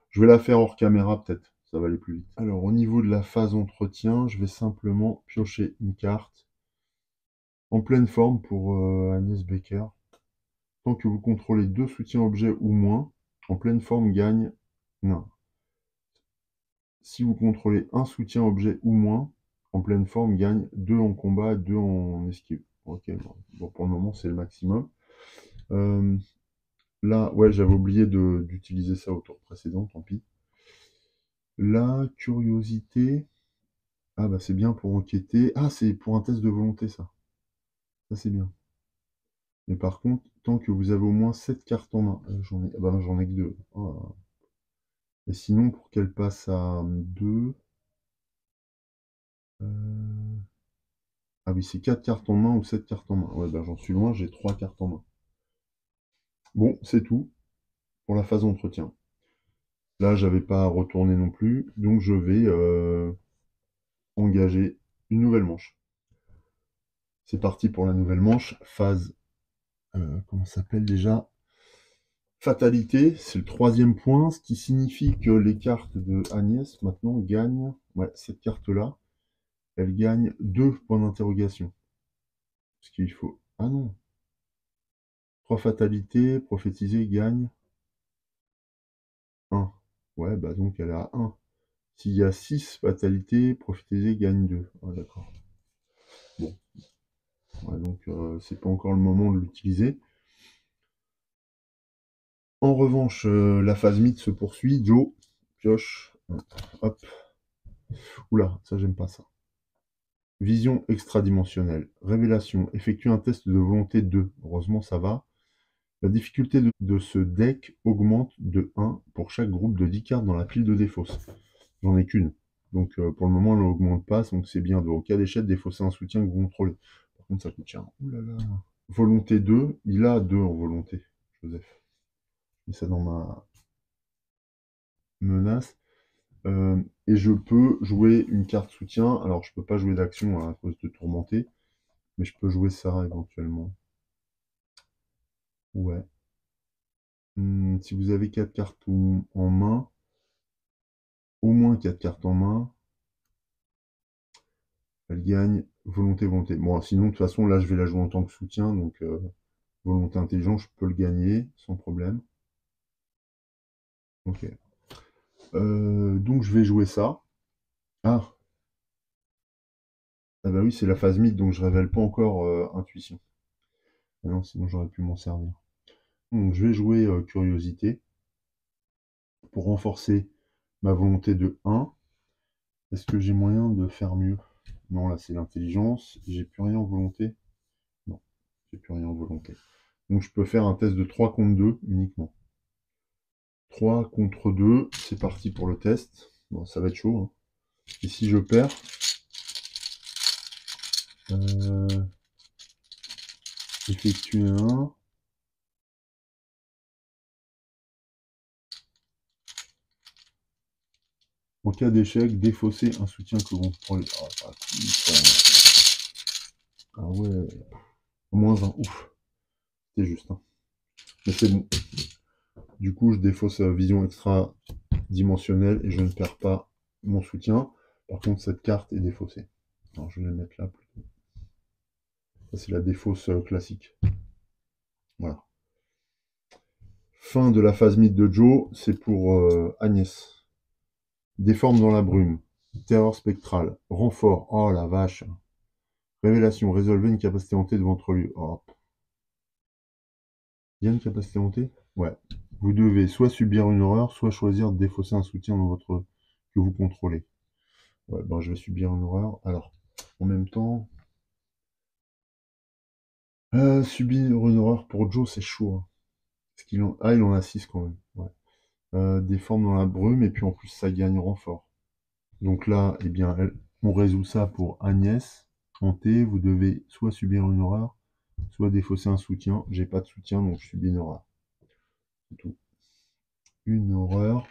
Je vais la faire hors caméra peut-être, ça va aller plus vite. Alors au niveau de la phase entretien, je vais simplement piocher une carte en pleine forme pour Agnès Becker. Tant que vous contrôlez 2 soutiens objets ou moins, en pleine forme gagne... Non. Si vous contrôlez un soutien objet ou moins, en pleine forme gagne 2 en combat et 2 en esquive. Ok, bon, pour le moment c'est le maximum. Là, ouais, j'avais oublié d'utiliser ça au tour précédent, tant pis. La curiosité... Ah bah c'est bien pour enquêter. Ah, c'est pour un test de volonté ça. Ça c'est bien. Mais par contre, tant que vous avez au moins 7 cartes en main, j'en ai que 2. Oh. Et sinon, pour qu'elle passe à 2... Ah oui, c'est 4 cartes en main ou 7 cartes en main. Ouais, bah j'en suis loin, j'ai 3 cartes en main. Bon, c'est tout pour la phase entretien. Là, j'avais pas à retourner non plus, donc je vais engager une nouvelle manche. C'est parti pour la nouvelle manche. Phase, comment ça s'appelle déjà? Fatalité, c'est le 3e point, ce qui signifie que les cartes de Agnès maintenant gagnent, ouais, cette carte-là, elle gagne 2 points d'interrogation. Ce qu'il faut... Ah non. 3 fatalités, prophétiser gagne 1. Ouais, bah donc elle est à 1. S'il y a 6 fatalités, prophétiser gagne 2. Ah d'accord. Bon. Ouais, donc c'est pas encore le moment de l'utiliser. En revanche, la phase mythe se poursuit. Joe, pioche. Hop. Oula, ça j'aime pas ça. Vision extradimensionnelle. Révélation. Effectue un test de volonté 2. Heureusement, ça va. La difficulté de ce deck augmente de 1 pour chaque groupe de 10 cartes dans la pile de défausse. J'en ai qu'une. Donc pour le moment, elle n'augmente pas. Donc c'est bien. Au cas d'échec, défausser un soutien que vous contrôlez. Par contre, ça coûte cher. Ouh là là. Volonté 2. Il a 2 en volonté, Joseph. Je mets ça dans ma menace. Et je peux jouer une carte soutien. Alors, je peux pas jouer d'action à cause de tourmenter. Mais je peux jouer ça éventuellement. Ouais. Si vous avez 4 cartes en main, au moins 4 cartes en main, elle gagne volonté, volonté. Bon, sinon, de toute façon, là, je vais la jouer en tant que soutien. Donc, volonté intelligente, je peux le gagner sans problème. Ok. Donc, je vais jouer ça. Ah, ah bah oui, c'est la phase mythe, donc je révèle pas encore intuition. Ah non, sinon j'aurais pu m'en servir. Donc je vais jouer curiosité pour renforcer ma volonté de 1. Est-ce que j'ai moyen de faire mieux? Non, là c'est l'intelligence. J'ai plus rien en volonté. Non, j'ai plus rien en volonté. Donc je peux faire un test de 3 contre 2 uniquement. 3 contre 2, c'est parti pour le test. Bon, ça va être chaud. Hein. Et si je perds, effectuer un. En cas d'échec, défausser un soutien que vous contrôlez. Oh, ah ouais, moins 1, ouf. C'est juste. Hein. Mais c'est bon. Du coup, je défausse vision extra-dimensionnelle et je ne perds pas mon soutien. Par contre, cette carte est défaussée. Alors, je vais la mettre là plutôt. Ça, c'est la défausse classique. Voilà. Fin de la phase mythe de Joe, c'est pour Agnès. Déforme dans la brume. Terreur spectrale. Renfort. Oh la vache. Révélation. Résolvez une capacité hantée de votre lieu. Oh. Il y a une capacité hantée? Ouais. Vous devez soit subir une horreur, soit choisir de défausser un soutien dans votre que vous contrôlez. Ouais, ben je vais subir une horreur. Alors, en même temps, subir une horreur pour Joe, c'est chaud, hein. Parce qu'il en... Ah, il en a 6 quand même. Ouais. Des formes dans la brume, et puis en plus, ça gagne renfort. Donc là, eh bien, on résout ça pour Agnès. En T, vous devez soit subir une horreur, soit défausser un soutien. J'ai pas de soutien, donc je subis une horreur. C'est tout. Une horreur.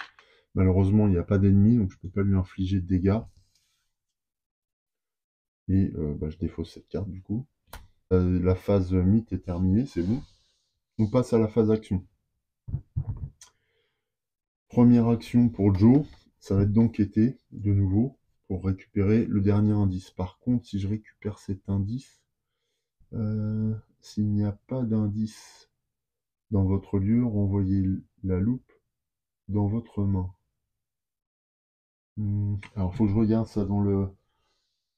Malheureusement, il n'y a pas d'ennemi, donc je peux pas lui infliger de dégâts. Et bah, je défausse cette carte du coup. La phase mythe est terminée, c'est bon. On passe à la phase action. Première action pour Joe, ça va être d'enquêter de nouveau pour récupérer le dernier indice. Par contre, si je récupère cet indice, s'il n'y a pas d'indice dans votre lieu, renvoyez la loupe dans votre main. Alors, il faut que je regarde ça dans le...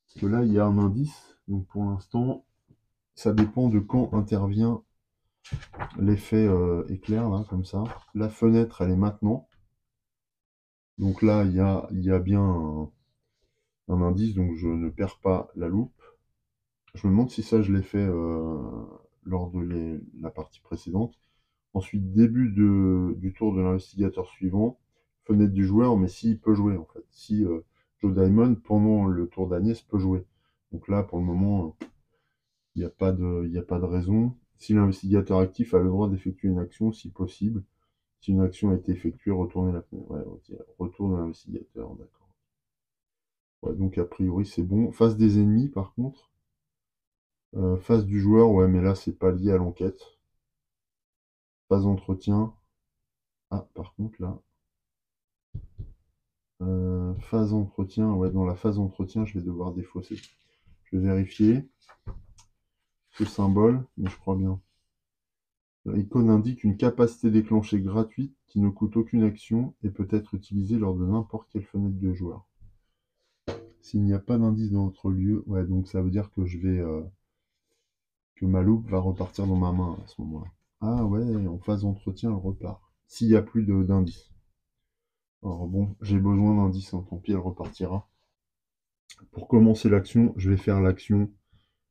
Parce que là, il y a un indice. Donc, pour l'instant, ça dépend de quand intervient l'effet éclair, là, comme ça. La fenêtre, elle est maintenant. Donc là, il y a bien un indice, donc je ne perds pas la loupe. Je me demande si ça, je l'ai fait lors de la partie précédente. Ensuite, début du tour de l'investigateur suivant, fenêtre du joueur, mais s'il peut jouer, en fait. Si Joe Diamond, pendant le tour d'Agnès, peut jouer. Donc là, pour le moment, il n'y a pas de raison. Si l'investigateur actif a le droit d'effectuer une action, si possible. Si une action a été effectuée, retournez la fenêtre. Ouais, ok. Retour de l'investigateur, d'accord. Ouais, donc a priori, c'est bon. Face des ennemis, par contre. Phase du joueur, ouais, mais là, c'est pas lié à l'enquête. Phase entretien. Ah, par contre, là. Phase entretien, ouais, dans la phase entretien, je vais devoir défausser. Je vais vérifier ce symbole, mais je crois bien. L'icône indique une capacité déclenchée gratuite qui ne coûte aucune action et peut être utilisée lors de n'importe quelle fenêtre de joueur. S'il n'y a pas d'indice dans votre lieu, ouais, donc ça veut dire que je vais que ma loupe va repartir dans ma main à ce moment-là. Ah ouais, en phase entretien, elle repart. S'il n'y a plus d'indice. Alors bon, j'ai besoin d'indice, hein, tant pis, elle repartira. Pour commencer l'action, je vais faire l'action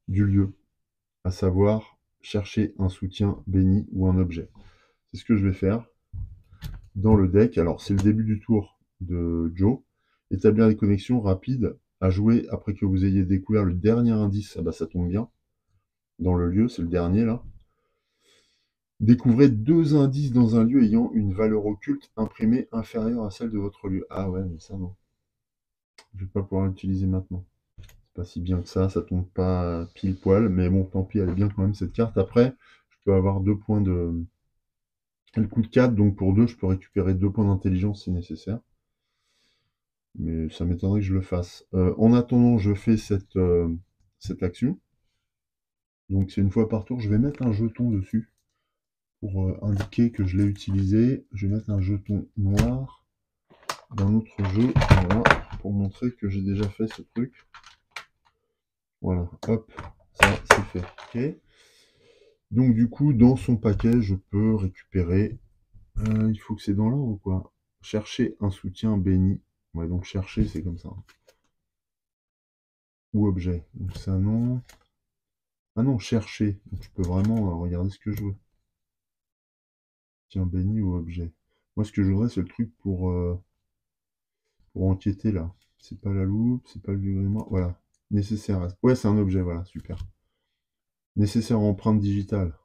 du lieu, à savoir chercher un soutien béni ou un objet. C'est ce que je vais faire dans le deck. Alors, c'est le début du tour de Joe. Établir des connexions rapides à jouer après que vous ayez découvert le dernier indice. Ah bah, ça tombe bien. Dans le lieu, c'est le dernier là. Découvrez 2 indices dans un lieu ayant une valeur occulte imprimée inférieure à celle de votre lieu. Ah ouais, mais ça non. Je vais pas pouvoir l'utiliser maintenant. C'est pas si bien que ça tombe pas pile poil, mais bon, tant pis, elle est bien quand même cette carte. Après, je peux avoir 2 points de... Elle coûte 4, donc pour 2, je peux récupérer 2 points d'intelligence si nécessaire. Mais ça m'étonnerait que je le fasse. En attendant, je fais cette action. Donc c'est une fois par tour, je vais mettre un jeton dessus pour indiquer que je l'ai utilisé. Je vais mettre un jeton noir d'un autre jeu, voilà, pour montrer que j'ai déjà fait ce truc. Voilà, hop, ça c'est fait. Ok. Donc du coup, dans son paquet, je peux récupérer... il faut que c'est dans l'ordre ou quoi? Chercher un soutien béni. Ouais, donc chercher, c'est comme ça. Ou objet. Donc ça, non. Ah non, chercher. Donc je peux vraiment regarder ce que je veux. Tiens, béni ou objet. Moi, ce que je voudrais, c'est le truc pour enquêter, là. C'est pas la loupe, c'est pas le vieux grimoire. Voilà. Nécessaire. Ouais, c'est un objet, voilà, super. Nécessaire empreinte digitale.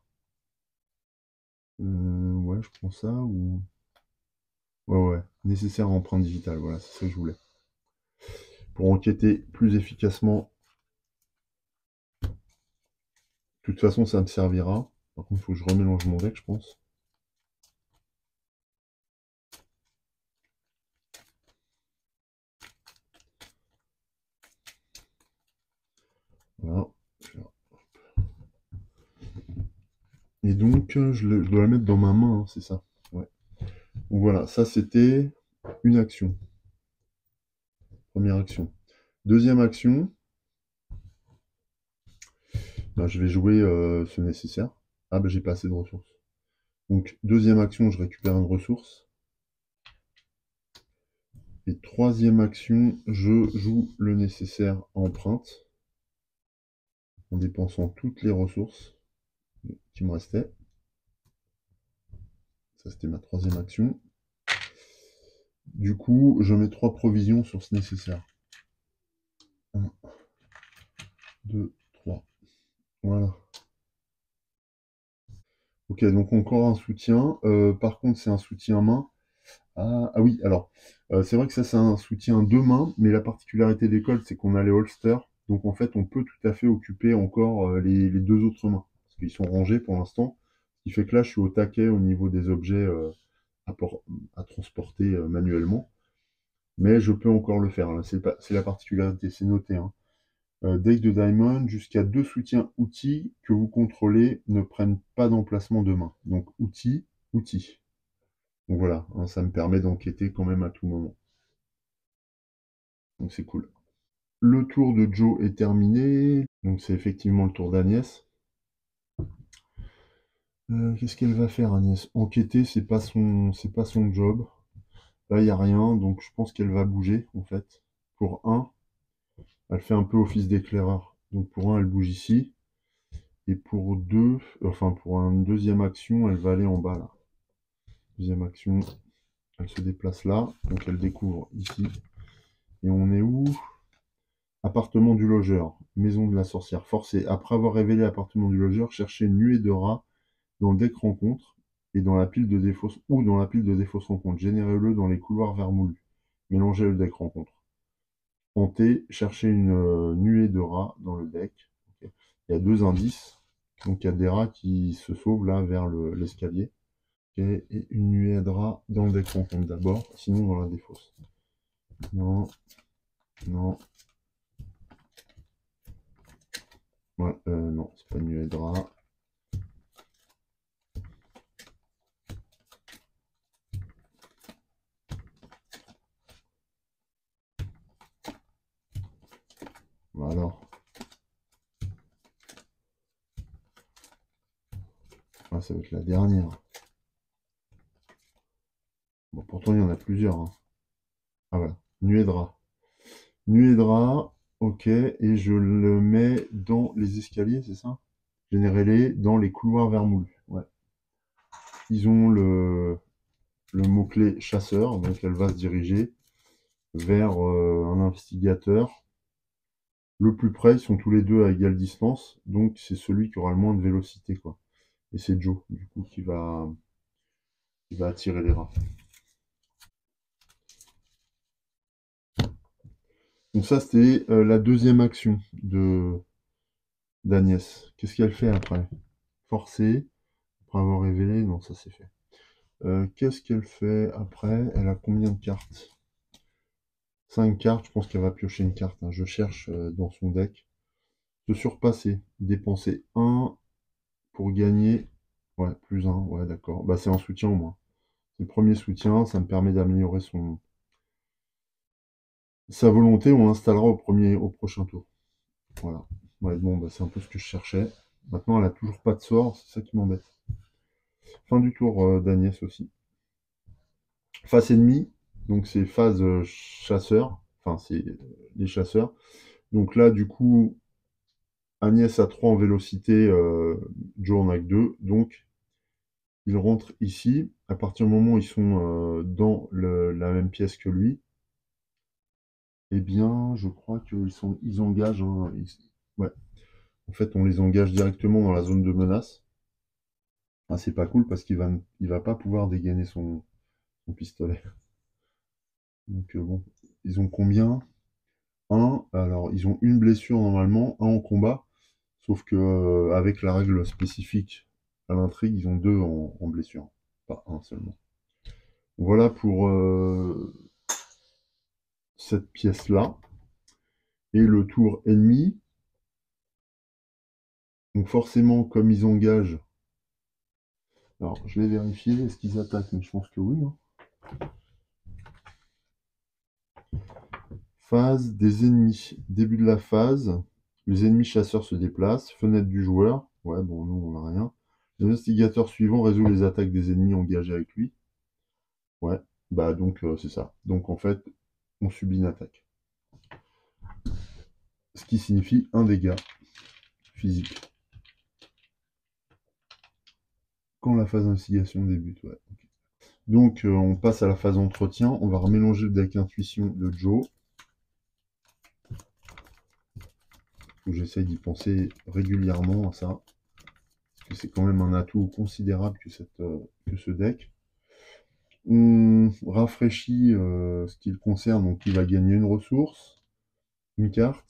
Ouais, je prends ça ou... Ouais, ouais. Nécessaire empreinte digitale, voilà, c'est ça que je voulais. Pour enquêter plus efficacement. De toute façon, ça me servira. Par contre, il faut que je remélange mon deck, je pense. Voilà. Et donc, je dois la mettre dans ma main, hein, c'est ça. Ouais. Donc voilà, ça c'était une action. Première action. Deuxième action, bah, je vais jouer ce nécessaire. Ah bah j'ai pas assez de ressources. Donc deuxième action, je récupère une ressource. Et troisième action, je joue le nécessaire empreinte, en dépensant toutes les ressources qui me restaient. Ça, c'était ma troisième action. Du coup, je mets 3 provisions sur ce nécessaire. 1, 2, 3. Voilà. Ok, donc encore un soutien. Par contre, c'est un soutien main. Ah oui, alors, c'est vrai que ça, c'est un soutien deux mains, mais la particularité des cols, c'est qu'on a les holsters. Donc, en fait, on peut tout à fait occuper encore les deux autres mains. Parce qu'ils sont rangés pour l'instant. Ce qui fait que là, je suis au taquet au niveau des objets à, à transporter manuellement. Mais je peux encore le faire, là. C'est la particularité, c'est noté, hein. Deck de Diamond, jusqu'à 2 soutiens outils que vous contrôlez ne prennent pas d'emplacement de main. Donc, outils, outils. Donc voilà, hein, ça me permet d'enquêter quand même à tout moment. Donc c'est cool. Le tour de Joe est terminé. Donc c'est effectivement le tour d'Agnès. Qu'est-ce qu'elle va faire, Agnès? Enquêter, c'est pas son job. Là, il n'y a rien, donc je pense qu'elle va bouger, en fait. Pour un, elle fait un peu office d'éclaireur. Donc pour un, elle bouge ici. Et pour deux, enfin pour une deuxième action, elle va aller en bas, là. Deuxième action, elle se déplace là. Donc elle découvre ici. Et on est où? Appartement du logeur, maison de la sorcière forcée. Après avoir révélé l'appartement du logeur, cherchez une nuée de rats dans le deck rencontre et dans la pile de défausse ou dans la pile de défausse rencontre. Générez-le dans les couloirs vermoulus. Mélangez le deck rencontre. Hantez, cherchez une nuée de rats dans le deck. Okay. Il y a deux indices. Donc il y a des rats qui se sauvent là vers l'escalier. Okay. Et une nuée de rats dans le deck rencontre d'abord, sinon dans la défausse. Non, non. Ouais, non, c'est pas une nuée de rats. Alors, ah, ça va être la dernière. Bon, pourtant, il y en a plusieurs, hein. Ah voilà, nuée de rats. Nuée de rats, ok, et je le mets dans les escaliers, c'est ça? Générez-les dans les couloirs vermoulus. Ouais. Ils ont le mot-clé chasseur, donc elle va se diriger vers un investigateur. Le plus près, ils sont tous les deux à égale distance, donc c'est celui qui aura le moins de vélocité, quoi. Et c'est Joe, du coup, qui va attirer les rats. Donc ça, c'était la deuxième action d'Agnès. Qu'est-ce qu'elle fait après? Forcer, après avoir révélé, non, ça c'est fait. Qu'est-ce qu'elle fait après? Elle a combien de cartes? 5 cartes, je pense qu'elle va piocher une carte, hein. Je cherche dans son deck. Se surpasser, dépenser 1 pour gagner. Ouais, plus 1, ouais, d'accord. Bah, c'est un soutien au moins. C'est le premier soutien, ça me permet d'améliorer sa volonté. On l'installera au prochain tour. Voilà. Ouais, bon, bah, c'est un peu ce que je cherchais. Maintenant, elle a toujours pas de sort, c'est ça qui m'embête. Fin du tour d'Agnès aussi. Face ennemie, donc c'est phase chasseur, enfin c'est les chasseurs. Donc là, du coup, Agnès a 3 en vélocité, Joe en a que 2, donc ils rentrent ici. À partir du moment où ils sont dans la même pièce que lui, eh bien, je crois ils engagent, hein, ouais. En fait, on les engage directement dans la zone de menace. Ah, c'est pas cool parce il va pas pouvoir dégainer son pistolet. Donc bon, ils ont combien? Un, alors ils ont une blessure normalement, un en combat, sauf que avec la règle spécifique à l'intrigue, ils ont deux en blessure, pas un seulement. Voilà pour cette pièce-là. Et le tour ennemi. Donc forcément, comme ils engagent. Alors, je vais vérifier, est-ce qu'ils attaquent? Mais je pense que oui, hein. Phase des ennemis. Début de la phase. Les ennemis chasseurs se déplacent. Fenêtre du joueur. Ouais, bon, nous, on n'a rien. L'investigateur suivant résout les attaques des ennemis engagés avec lui. Ouais, bah donc c'est ça. Donc en fait, on subit une attaque. Ce qui signifie un dégât physique. Quand la phase d'investigation débute, ouais. Okay. Donc, on passe à la phase entretien. On va remélanger le deck intuition de Joe. J'essaye d'y penser régulièrement à ça. Parce que c'est quand même un atout considérable que ce deck. On rafraîchit ce qui le concerne, donc il va gagner une ressource, une carte.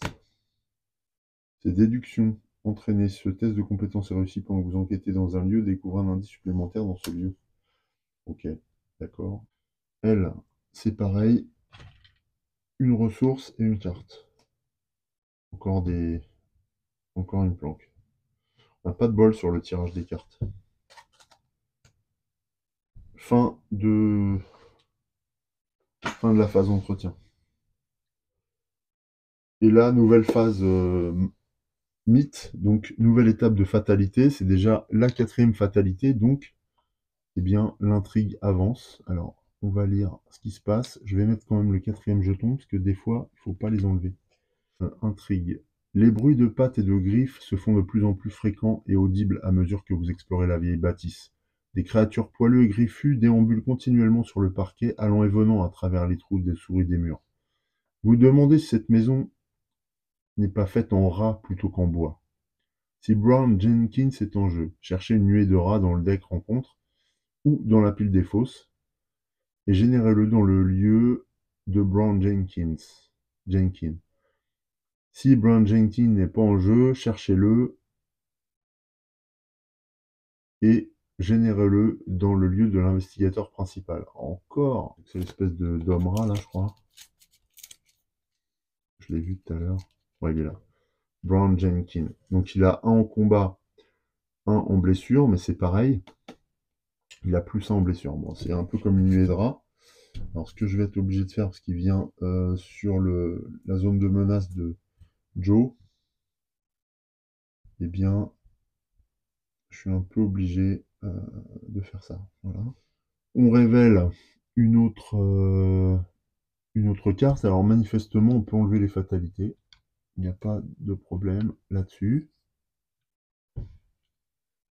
C'est déduction. Entraînez. Ce test de compétence est réussi pendant que vous enquêtez dans un lieu, découvrez un indice supplémentaire dans ce lieu. Ok, d'accord. Elle, c'est pareil. Une ressource et une carte. Encore une planque. On n'a pas de bol sur le tirage des cartes. Fin de la phase entretien. Et là, nouvelle phase mythe, donc nouvelle étape de fatalité. C'est déjà la 4e fatalité, donc eh bien l'intrigue avance. Alors, on va lire ce qui se passe. Je vais mettre quand même le 4e jeton, parce que des fois, il ne faut pas les enlever. Intrigue. Les bruits de pattes et de griffes se font de plus en plus fréquents et audibles à mesure que vous explorez la vieille bâtisse. Des créatures poilues et griffues déambulent continuellement sur le parquet, allant et venant à travers les trous des souris des murs. Vous demandez si cette maison n'est pas faite en rats plutôt qu'en bois. Si Brown Jenkins est en jeu, cherchez une nuée de rats dans le deck rencontre ou dans la pile des fosses et générez-le dans le lieu de Brown Jenkins. Si Brown Jenkins n'est pas en jeu, cherchez-le et générez-le dans le lieu de l'investigateur principal. Encore, c'est l'espèce d'homme rat là, je crois. Je l'ai vu tout à l'heure. Ouais, il est là. Brown Jenkins. Donc il a un en combat, un en blessure, mais c'est pareil. Il a plus un en blessure. Bon, c'est un peu comme une nuée de rats. Alors ce que je vais être obligé de faire, parce qu'il vient sur la zone de menace de Joe, eh bien, je suis un peu obligé de faire ça. Voilà. On révèle une autre carte. Alors manifestement, on peut enlever les fatalités. Il n'y a pas de problème là-dessus.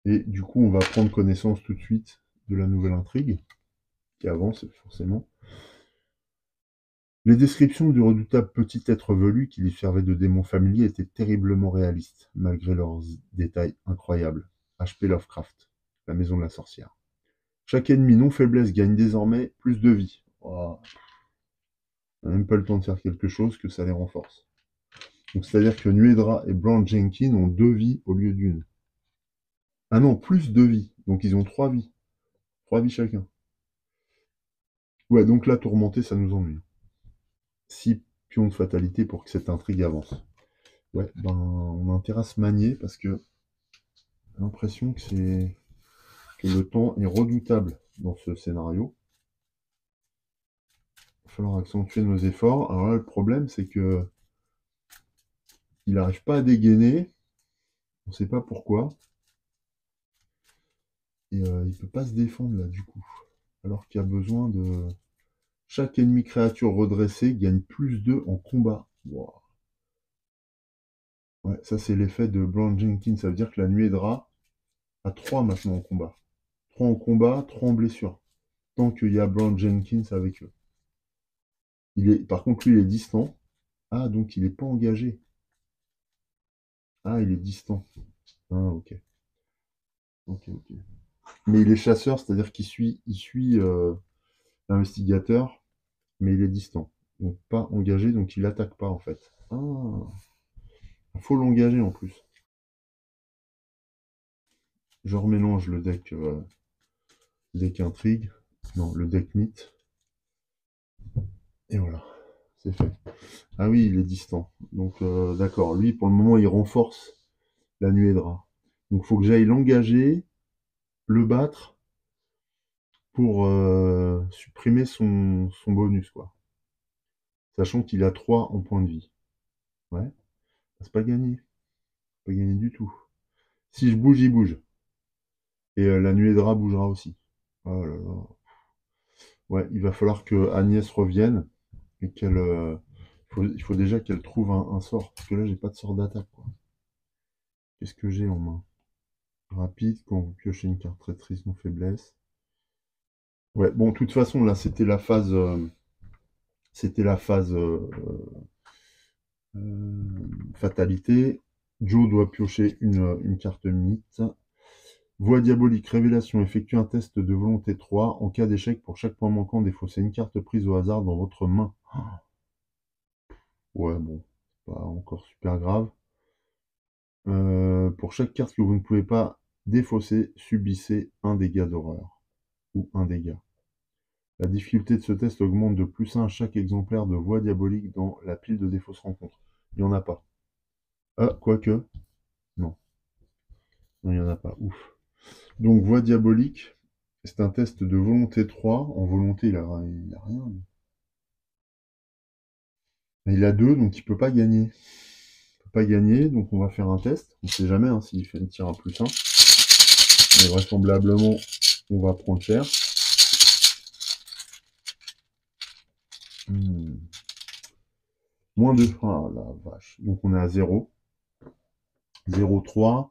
Et du coup, on va prendre connaissance tout de suite de la nouvelle intrigue, qui avance forcément. Les descriptions du redoutable petit être velu qui lui servait de démon familier étaient terriblement réalistes, malgré leurs détails incroyables. H.P. Lovecraft, La Maison de la Sorcière. Chaque ennemi non-faiblesse gagne désormais plus de vie. Oh. On n'a même pas le temps de faire quelque chose que ça les renforce. Donc c'est-à-dire que Nuedra et Brown Jenkins ont 2 vies au lieu d'une. Ah non, plus 2 vies. Donc ils ont 3 vies. 3 vies chacun. Ouais, donc là, tourmenté, ça nous ennuie. 6 pions de fatalité pour que cette intrigue avance. Ouais, ben, on a intérêt à se manier parce que j'ai l'impression que le temps est redoutable dans ce scénario. Il va falloir accentuer nos efforts. Alors là, le problème, c'est que il n'arrive pas à dégainer. On ne sait pas pourquoi. Et il ne peut pas se défendre là, du coup. Alors qu'il y a besoin de... Chaque ennemi créature redressée gagne plus 2 en combat. Wow. Ouais, ça c'est l'effet de Brown Jenkins. Ça veut dire que la nuée de rats a 3 maintenant en combat. 3 en combat, 3 en blessure. Tant qu'il y a Brown Jenkins avec eux. Par contre, lui, il est distant. Ah, donc il n'est pas engagé. Ah, il est distant. Ah, ok. Ok, ok. Mais il est chasseur, c'est-à-dire qu'il suit l'investigateur, mais il est distant. Donc pas engagé, donc il attaque pas en fait. Ah, il faut l'engager en plus. Je remélange le deck intrigue, non, le deck mythe. Et voilà, c'est fait. Ah oui, il est distant. Donc d'accord, lui pour le moment il renforce la nuée de rats. Donc il faut que j'aille l'engager, le battre pour supprimer son bonus, quoi. Sachant qu'il a 3 en points de vie. Ouais, c'est pas gagné. Pas gagné du tout. Si je bouge, il bouge. Et la nuée de rats bougera aussi. Oh là là. Ouais, il va falloir que Agnès revienne. et qu'elle... il faut déjà qu'elle trouve un sort, parce que là, j'ai pas de sort d'attaque, quoi. Qu'est-ce que j'ai en main? Rapide, quand vous piochez une carte traîtrise, non faiblesse. Ouais, bon, de toute façon, là, c'était la phase... fatalité. Joe doit piocher une carte mythe. Voie diabolique, révélation, effectue un test de volonté 3. En cas d'échec, pour chaque point manquant, défaussez une carte prise au hasard dans votre main. Ouais, bon, pas encore super grave. Pour chaque carte que vous ne pouvez pas défausser, subissez un dégât d'horreur. Ou un dégât. La difficulté de ce test augmente de +1 à chaque exemplaire de voie diabolique dans la pile de défausse rencontre. Il n'y en a pas. Ah, quoique. Non. Non, il n'y en a pas. Ouf. Donc, voie diabolique, c'est un test de volonté 3. En volonté, il a rien. Il a 2, donc il peut pas gagner. Il peut pas gagner, donc on va faire un test. On sait jamais hein, s'il fait une tire à +1. Mais vraisemblablement, on va prendre cher. Moins 2. Ah la vache. Donc on est à 0. 0,3.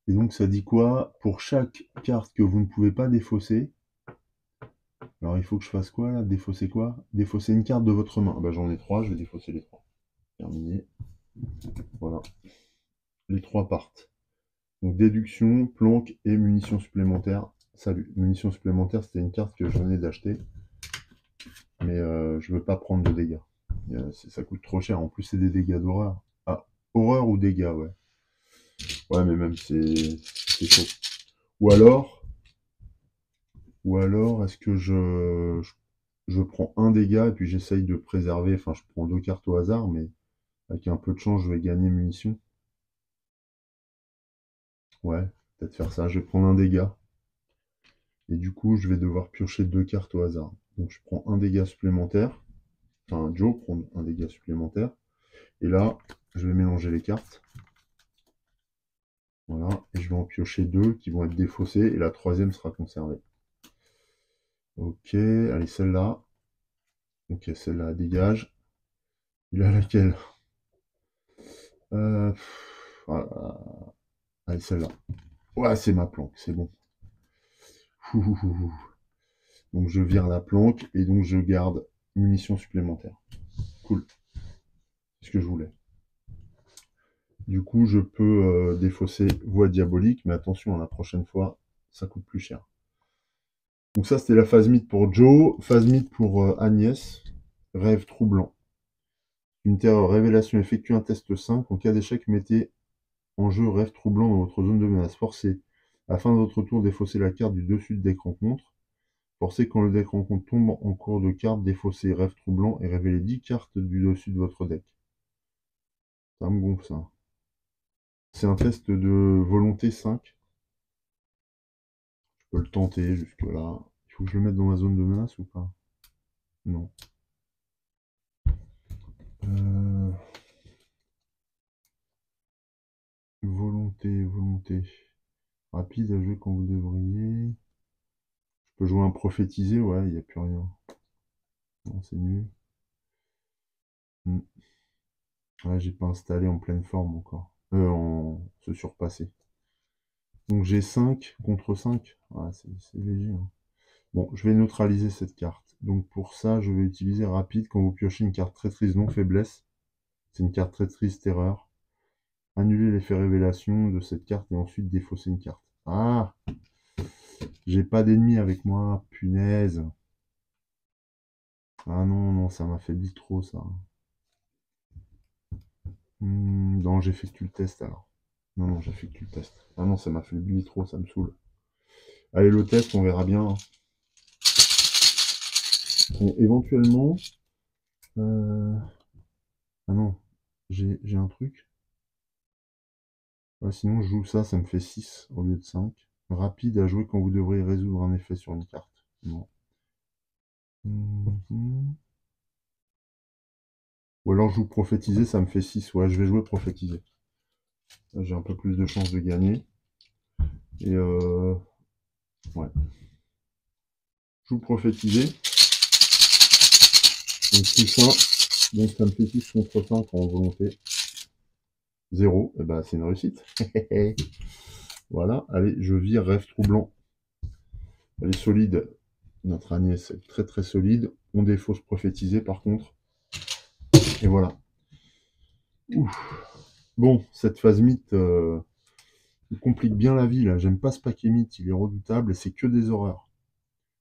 Et donc ça dit quoi? Pour chaque carte que vous ne pouvez pas défausser, alors il faut que je fasse quoi là? Défausser quoi? Défausser une carte de votre main. Bah j'en ai 3, je vais défausser les 3. Terminé. Voilà. Les 3 partent. Donc déduction, planque et munitions supplémentaires. Salut. Munitions supplémentaires, c'était une carte que je venais d'acheter. Mais je veux pas prendre de dégâts. Ça coûte trop cher. En plus, c'est des dégâts d'horreur. Ah, horreur ou dégâts, ouais. Ouais, mais même c'est chaud. Ou alors, est-ce que je prends un dégât et puis j'essaye de préserver. Enfin, je prends 2 cartes au hasard, mais avec un peu de chance, je vais gagner munitions. Ouais, peut-être faire ça. Je vais prendre un dégât. Et du coup, je vais devoir piocher 2 cartes au hasard. Donc, je prends un dégât supplémentaire. Enfin, Joe prend un dégât supplémentaire. Et là, je vais mélanger les cartes. Voilà. Et je vais en piocher 2 qui vont être défaussées. Et la troisième sera conservée. Ok, allez, celle-là. Ok, celle-là, dégage. Il a laquelle? Voilà. Allez, celle-là. Ouais, c'est ma planque, c'est bon. Donc je vire la planque et donc je garde munitions supplémentaires. Cool. C'est ce que je voulais. Du coup, je peux défausser voie diabolique, mais attention, la prochaine fois, ça coûte plus cher. Donc ça, c'était la phase mythe pour Joe. Phase mythe pour Agnès. Rêve troublant. Une terreur révélation effectue un test 5. En cas d'échec, mettez en jeu rêve troublant dans votre zone de menace. Forcez, afin de votre tour, défausser la carte du dessus de deck rencontre. Forcez quand le deck rencontre tombe en cours de carte, défaussez rêve troublant et révélez 10 cartes du dessus de votre deck. Ça me gonfle ça. C'est un test de volonté 5. Je peux le tenter jusque là. Il faut que je le mette dans ma zone de menace ou pas? Non. Volonté. Rapide à jouer quand vous devriez. Je peux jouer un prophétisé, ouais, il n'y a plus rien. Non, c'est nul. Ouais, j'ai pas installé en pleine forme encore. En se surpasser. Donc j'ai 5 contre 5. Ouais, c'est léger. Hein. Bon, je vais neutraliser cette carte. Donc pour ça, je vais utiliser rapide quand vous piochez une carte traîtrise non faiblesse. C'est une carte traîtrise terreur. Annuler l'effet révélation de cette carte et ensuite défausser une carte. Ah! J'ai pas d'ennemis avec moi, punaise. Ah non, non, ça m'affaiblit trop ça. Non, j'effectue le test alors. Non, non, j'effectue le test. Ah non, ça m'affaiblit trop, ça me saoule. Allez, le test, on verra bien. Hein. Et éventuellement... Ah non, j'ai un truc. Ouais, sinon, je joue ça, ça me fait 6 au lieu de 5. Rapide à jouer quand vous devrez résoudre un effet sur une carte. Non. Ou alors je joue prophétiser, ça me fait 6. Ouais, je vais jouer prophétiser. J'ai un peu plus de chances de gagner. Et ouais. Je joue prophétiser. Donc tout ça, donc ça me fait 6 contre 5 en volonté. 0, et ben c'est une réussite. Voilà, allez, je vire rêve troublant. Elle est solide. Notre Agnès est très très solide. On défausse prophétisé par contre. Et voilà. Ouf. Bon, cette phase mythe complique bien la vie là. J'aime pas ce paquet mythe, il est redoutable et c'est que des horreurs.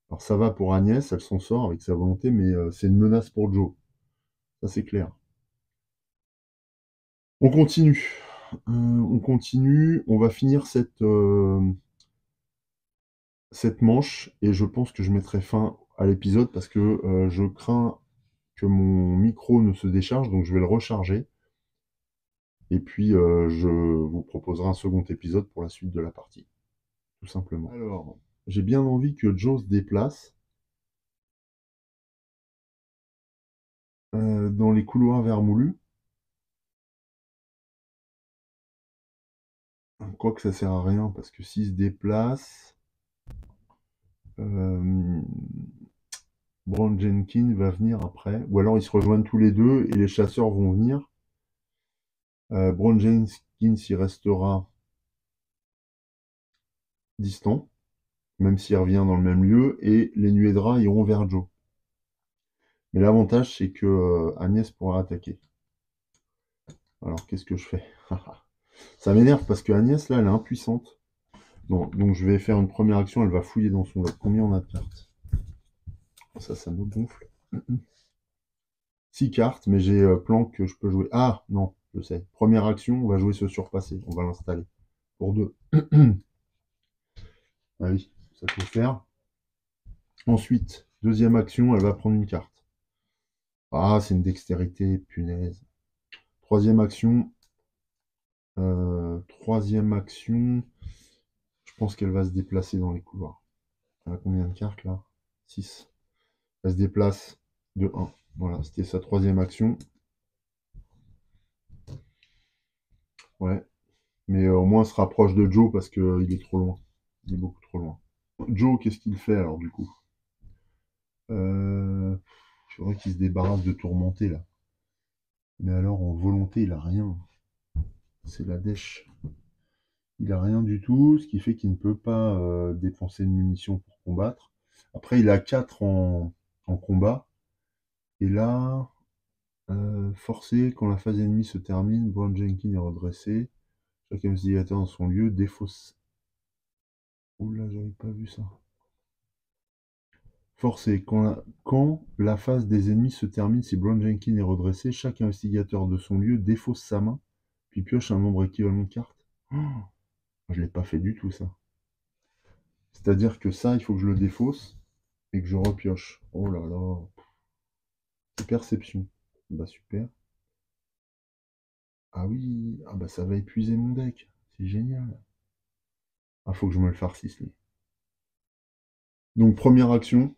Alors ça va pour Agnès, elle s'en sort avec sa volonté, mais c'est une menace pour Joe. Ça c'est clair. On continue. On continue. On va finir cette manche et je pense que je mettrai fin à l'épisode parce que je crains que mon micro ne se décharge, donc je vais le recharger. Et puis je vous proposerai un second épisode pour la suite de la partie, tout simplement. Alors, j'ai bien envie que Joe se déplace dans les couloirs vermoulus. Quoique ça sert à rien, parce que s'il se déplace, Brown Jenkins va venir après. Ou alors ils se rejoignent tous les deux et les chasseurs vont venir. Brown Jenkins, il restera distant, même s'il revient dans le même lieu, et les nuées de rats iront vers Joe. Mais l'avantage, c'est que Agnès pourra attaquer. Alors, qu'est-ce que je fais? Ça m'énerve parce que Agnès, là, elle est impuissante. Bon, donc je vais faire une première action, elle va fouiller dans son lot. Combien on a de cartes? Ça me gonfle. 6 cartes, mais j'ai plan que je peux jouer. Ah, non, je sais. Première action, on va jouer ce surpassé. On va l'installer. Pour 2. Ah oui, ça peut faire. Ensuite, deuxième action, elle va prendre une carte. Ah, c'est une dextérité, punaise. Troisième action. Je pense qu'elle va se déplacer dans les couloirs. Elle a combien de cartes là? 6. Elle se déplace de 1. Voilà, c'était sa troisième action. Ouais. Mais au moins, on se rapproche de Joe parce qu'il est trop loin. Il est beaucoup trop loin. Joe, qu'est-ce qu'il fait alors du coup? Il faudrait qu'il se débarrasse de tourmenter là. Mais alors en volonté, il a rien. C'est la dèche. Il a rien du tout, ce qui fait qu'il ne peut pas dépenser de munitions pour combattre. Après, il a 4 en combat. Et là, forcé, quand la phase ennemie se termine, Brown Jenkins est redressé. Chaque investigateur dans son lieu défausse. Oula, j'avais pas vu ça. Forcé, quand la phase des ennemis se termine, si Brown Jenkins est redressé, chaque investigateur de son lieu défausse sa main, puis pioche un nombre équivalent de cartes. Oh, je l'ai pas fait du tout ça. C'est-à-dire que ça, il faut que je le défausse et que je repioche. Oh là là. C'est perception. Bah super. Ah oui, ah bah ça va épuiser mon deck. C'est génial. Ah, faut que je me le farcisse, lui. Donc première action,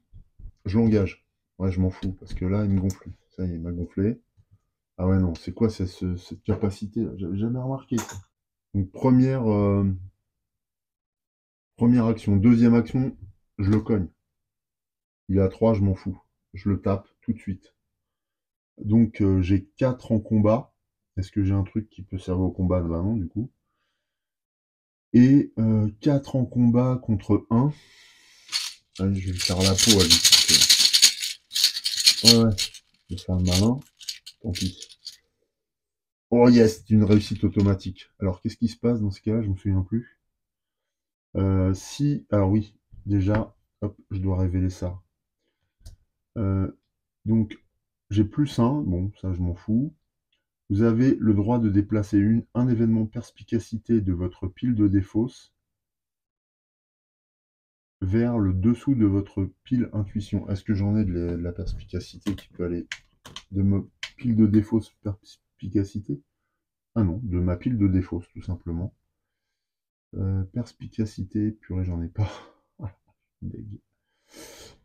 je l'engage. Ouais, je m'en fous, parce que là, il me gonfle. Ça y est, il m'a gonflé. Ah ouais, non, c'est quoi cette capacité-là? J'avais jamais remarqué ça. Donc première action. Deuxième action, je le cogne. Il est à 3, je m'en fous. Je le tape tout de suite. Donc j'ai 4 en combat. Est-ce que j'ai un truc qui peut servir au combat? Bah non, du coup. Et 4 en combat contre 1. Allez, je vais lui faire la peau à lui. Ouais, je vais faire le malin. Tant pis. Oh yes, c'est une réussite automatique. Alors qu'est-ce qui se passe dans ce cas-là? Je me souviens plus. Alors oui, déjà, hop, je dois révéler ça. Donc, j'ai plus 1, bon, ça je m'en fous. Vous avez le droit de déplacer un événement perspicacité de votre pile de défausse vers le dessous de votre pile intuition. Est-ce que j'en ai de la perspicacité qui peut aller de ma pile de défausse perspicacité? Ah non, de ma pile de défausse, tout simplement. Perspicacité, purée, j'en ai pas. Deg.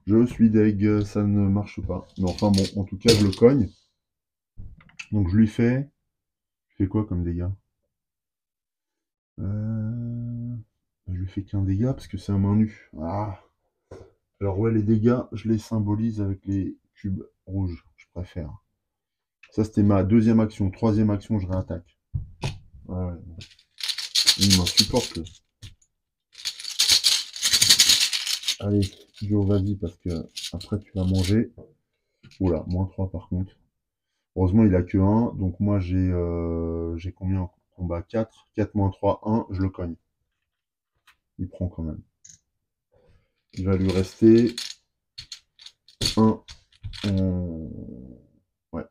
Je suis deg, ça ne marche pas. Mais enfin bon, en tout cas, je le cogne. Donc je lui fais... Je fais quoi comme dégâts? Je lui fais qu'un dégât parce que c'est un main nue. Ah. Alors ouais, les dégâts, je les symbolise avec les cubes rouges. Je préfère. Ça, c'était ma deuxième action. Troisième action, je réattaque. Ouais, bon. Il m'insupporte, lui. Allez, Joe, vas-y, parce que après, tu vas manger. Oula, -3 par contre. Heureusement, il a que 1. Donc moi, j'ai combien en combat? 4. 4 -3, 1. Je le cogne. Il prend quand même. Il va lui rester 1 ouais,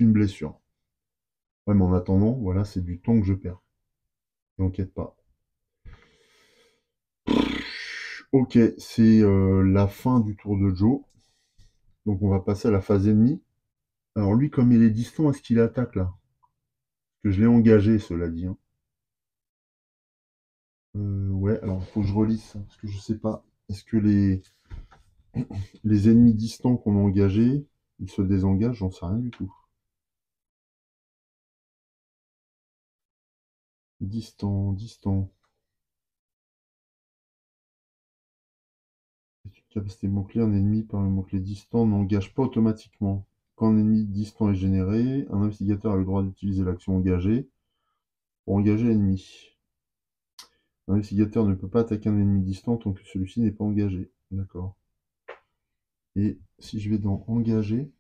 une blessure. Ouais, mais en attendant, voilà, c'est du temps que je perds. T'inquiète pas. Ok, c'est la fin du tour de Joe. Donc on va passer à la phase ennemie. Alors lui, comme il est distant, est-ce qu'il attaque là? Parce que je l'ai engagé, cela dit. Hein. Ouais, alors il faut que je relise ça, parce que je sais pas. Est-ce que les ennemis distants qu'on a engagés, ils se désengagent? J'en sais rien du tout. Distant, distant. Capacité mot-clé, un ennemi par le mot-clé distant n'engage pas automatiquement. Quand un ennemi distant est généré, un investigateur a le droit d'utiliser l'action engagée pour engager l'ennemi. Un investigateur ne peut pas attaquer un ennemi distant tant que celui-ci n'est pas engagé. D'accord. Et si je vais dans engager,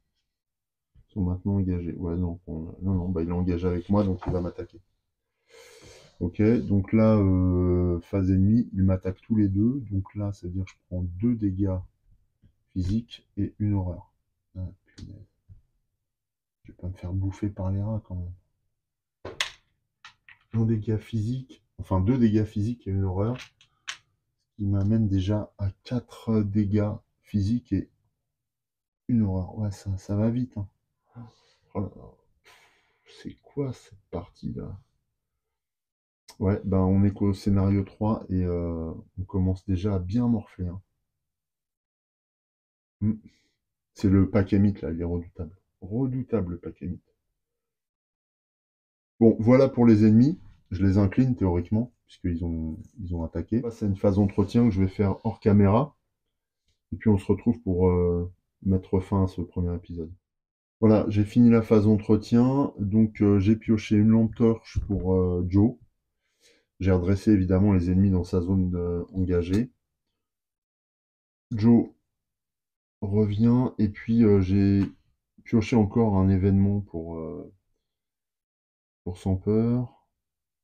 ils sont maintenant engagés. Ouais, non, non, bah, il est engagé avec moi, donc il va m'attaquer. Ok, donc là, phase ennemie, il m'attaque tous les deux. Donc là, ça veut dire que je prends 2 dégâts physiques et une horreur. Ah, punaise. Je vais pas me faire bouffer par les rats quand même. Un dégât physique, enfin 2 dégâts physiques et une horreur, ce qui m'amène déjà à 4 dégâts physiques et une horreur. Ouais, ça va vite. Hein. Oh là là. C'est quoi cette partie-là? Ouais, ben on est qu'au scénario 3 et on commence déjà à bien morfler. Hein. Mm. C'est le pack là, il est redoutable. Redoutable le pack. Bon, voilà pour les ennemis. Je les incline théoriquement, puisqu'ils ont attaqué. C'est une phase d'entretien que je vais faire hors caméra. Et puis on se retrouve pour mettre fin à ce premier épisode. Voilà, j'ai fini la phase entretien. Donc j'ai pioché une lampe torche pour Joe. J'ai redressé évidemment les ennemis dans sa zone engagée. Joe revient et puis j'ai pioché encore un événement pour Sans Peur.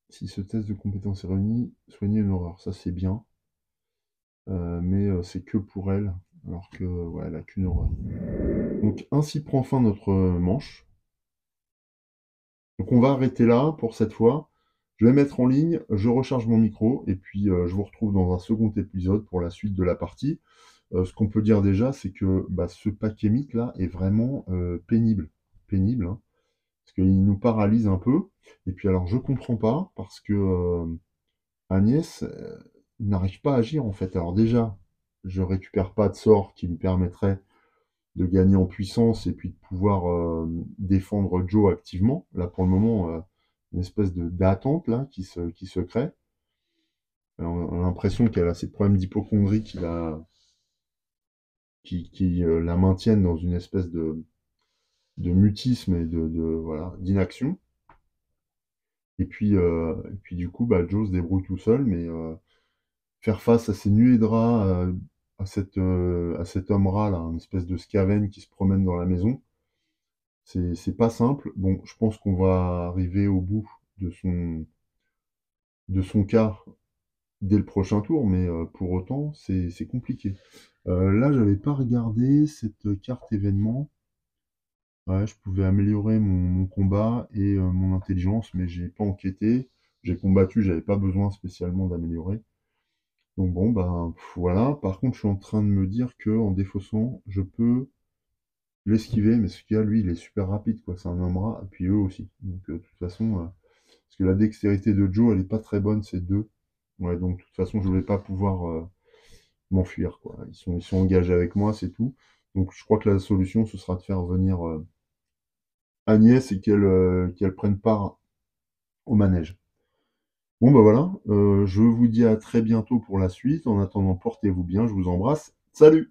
Si ce test de compétence est réuni, soigner une horreur. Ça c'est bien. Mais c'est que pour elle, alors que ouais, elle a qu'une horreur. Donc ainsi prend fin notre manche. Donc on va arrêter là pour cette fois. Je vais mettre en ligne, je recharge mon micro et puis je vous retrouve dans un second épisode pour la suite de la partie. Ce qu'on peut dire déjà, c'est que bah, ce paquet mythe là est vraiment pénible. Pénible, hein, parce qu'il nous paralyse un peu. Et puis alors je comprends pas parce que Agnès n'arrive pas à agir en fait. Alors déjà, je récupère pas de sort qui me permettrait de gagner en puissance et puis de pouvoir défendre Joe activement. Là, pour le moment, une espèce d'attente là qui se crée. On a l'impression qu'elle a ces problèmes d'hypocondrie qui la maintiennent dans une espèce de mutisme et voilà, d'inaction. Et puis du coup, bah, Joe se débrouille tout seul, mais faire face à ces nuées de rats, à cet homme-rat, là, une espèce de Skaven qui se promène dans la maison, c'est pas simple. Bon, je pense qu'on va arriver au bout de son cas dès le prochain tour, mais pour autant, c'est compliqué. Là, j'avais pas regardé cette carte événement. Ouais, je pouvais améliorer mon combat et mon intelligence, mais j'ai pas enquêté. J'ai combattu, j'avais pas besoin spécialement d'améliorer. Donc bon, bah voilà. Par contre, je suis en train de me dire que en défaussant, je peux l'esquiver, mais ce gars, lui, il est super rapide, quoi. C'est un homme rat, et puis eux aussi. Donc de toute façon, parce que la dextérité de Joe, elle est pas très bonne, c'est 2. Ouais, donc de toute façon, je vais pas pouvoir m'enfuir, quoi. Ils sont engagés avec moi, c'est tout. Donc je crois que la solution, ce sera de faire venir Agnès et qu'elle prenne part au manège. Bon, bah voilà, je vous dis à très bientôt pour la suite. En attendant, portez-vous bien, je vous embrasse. Salut!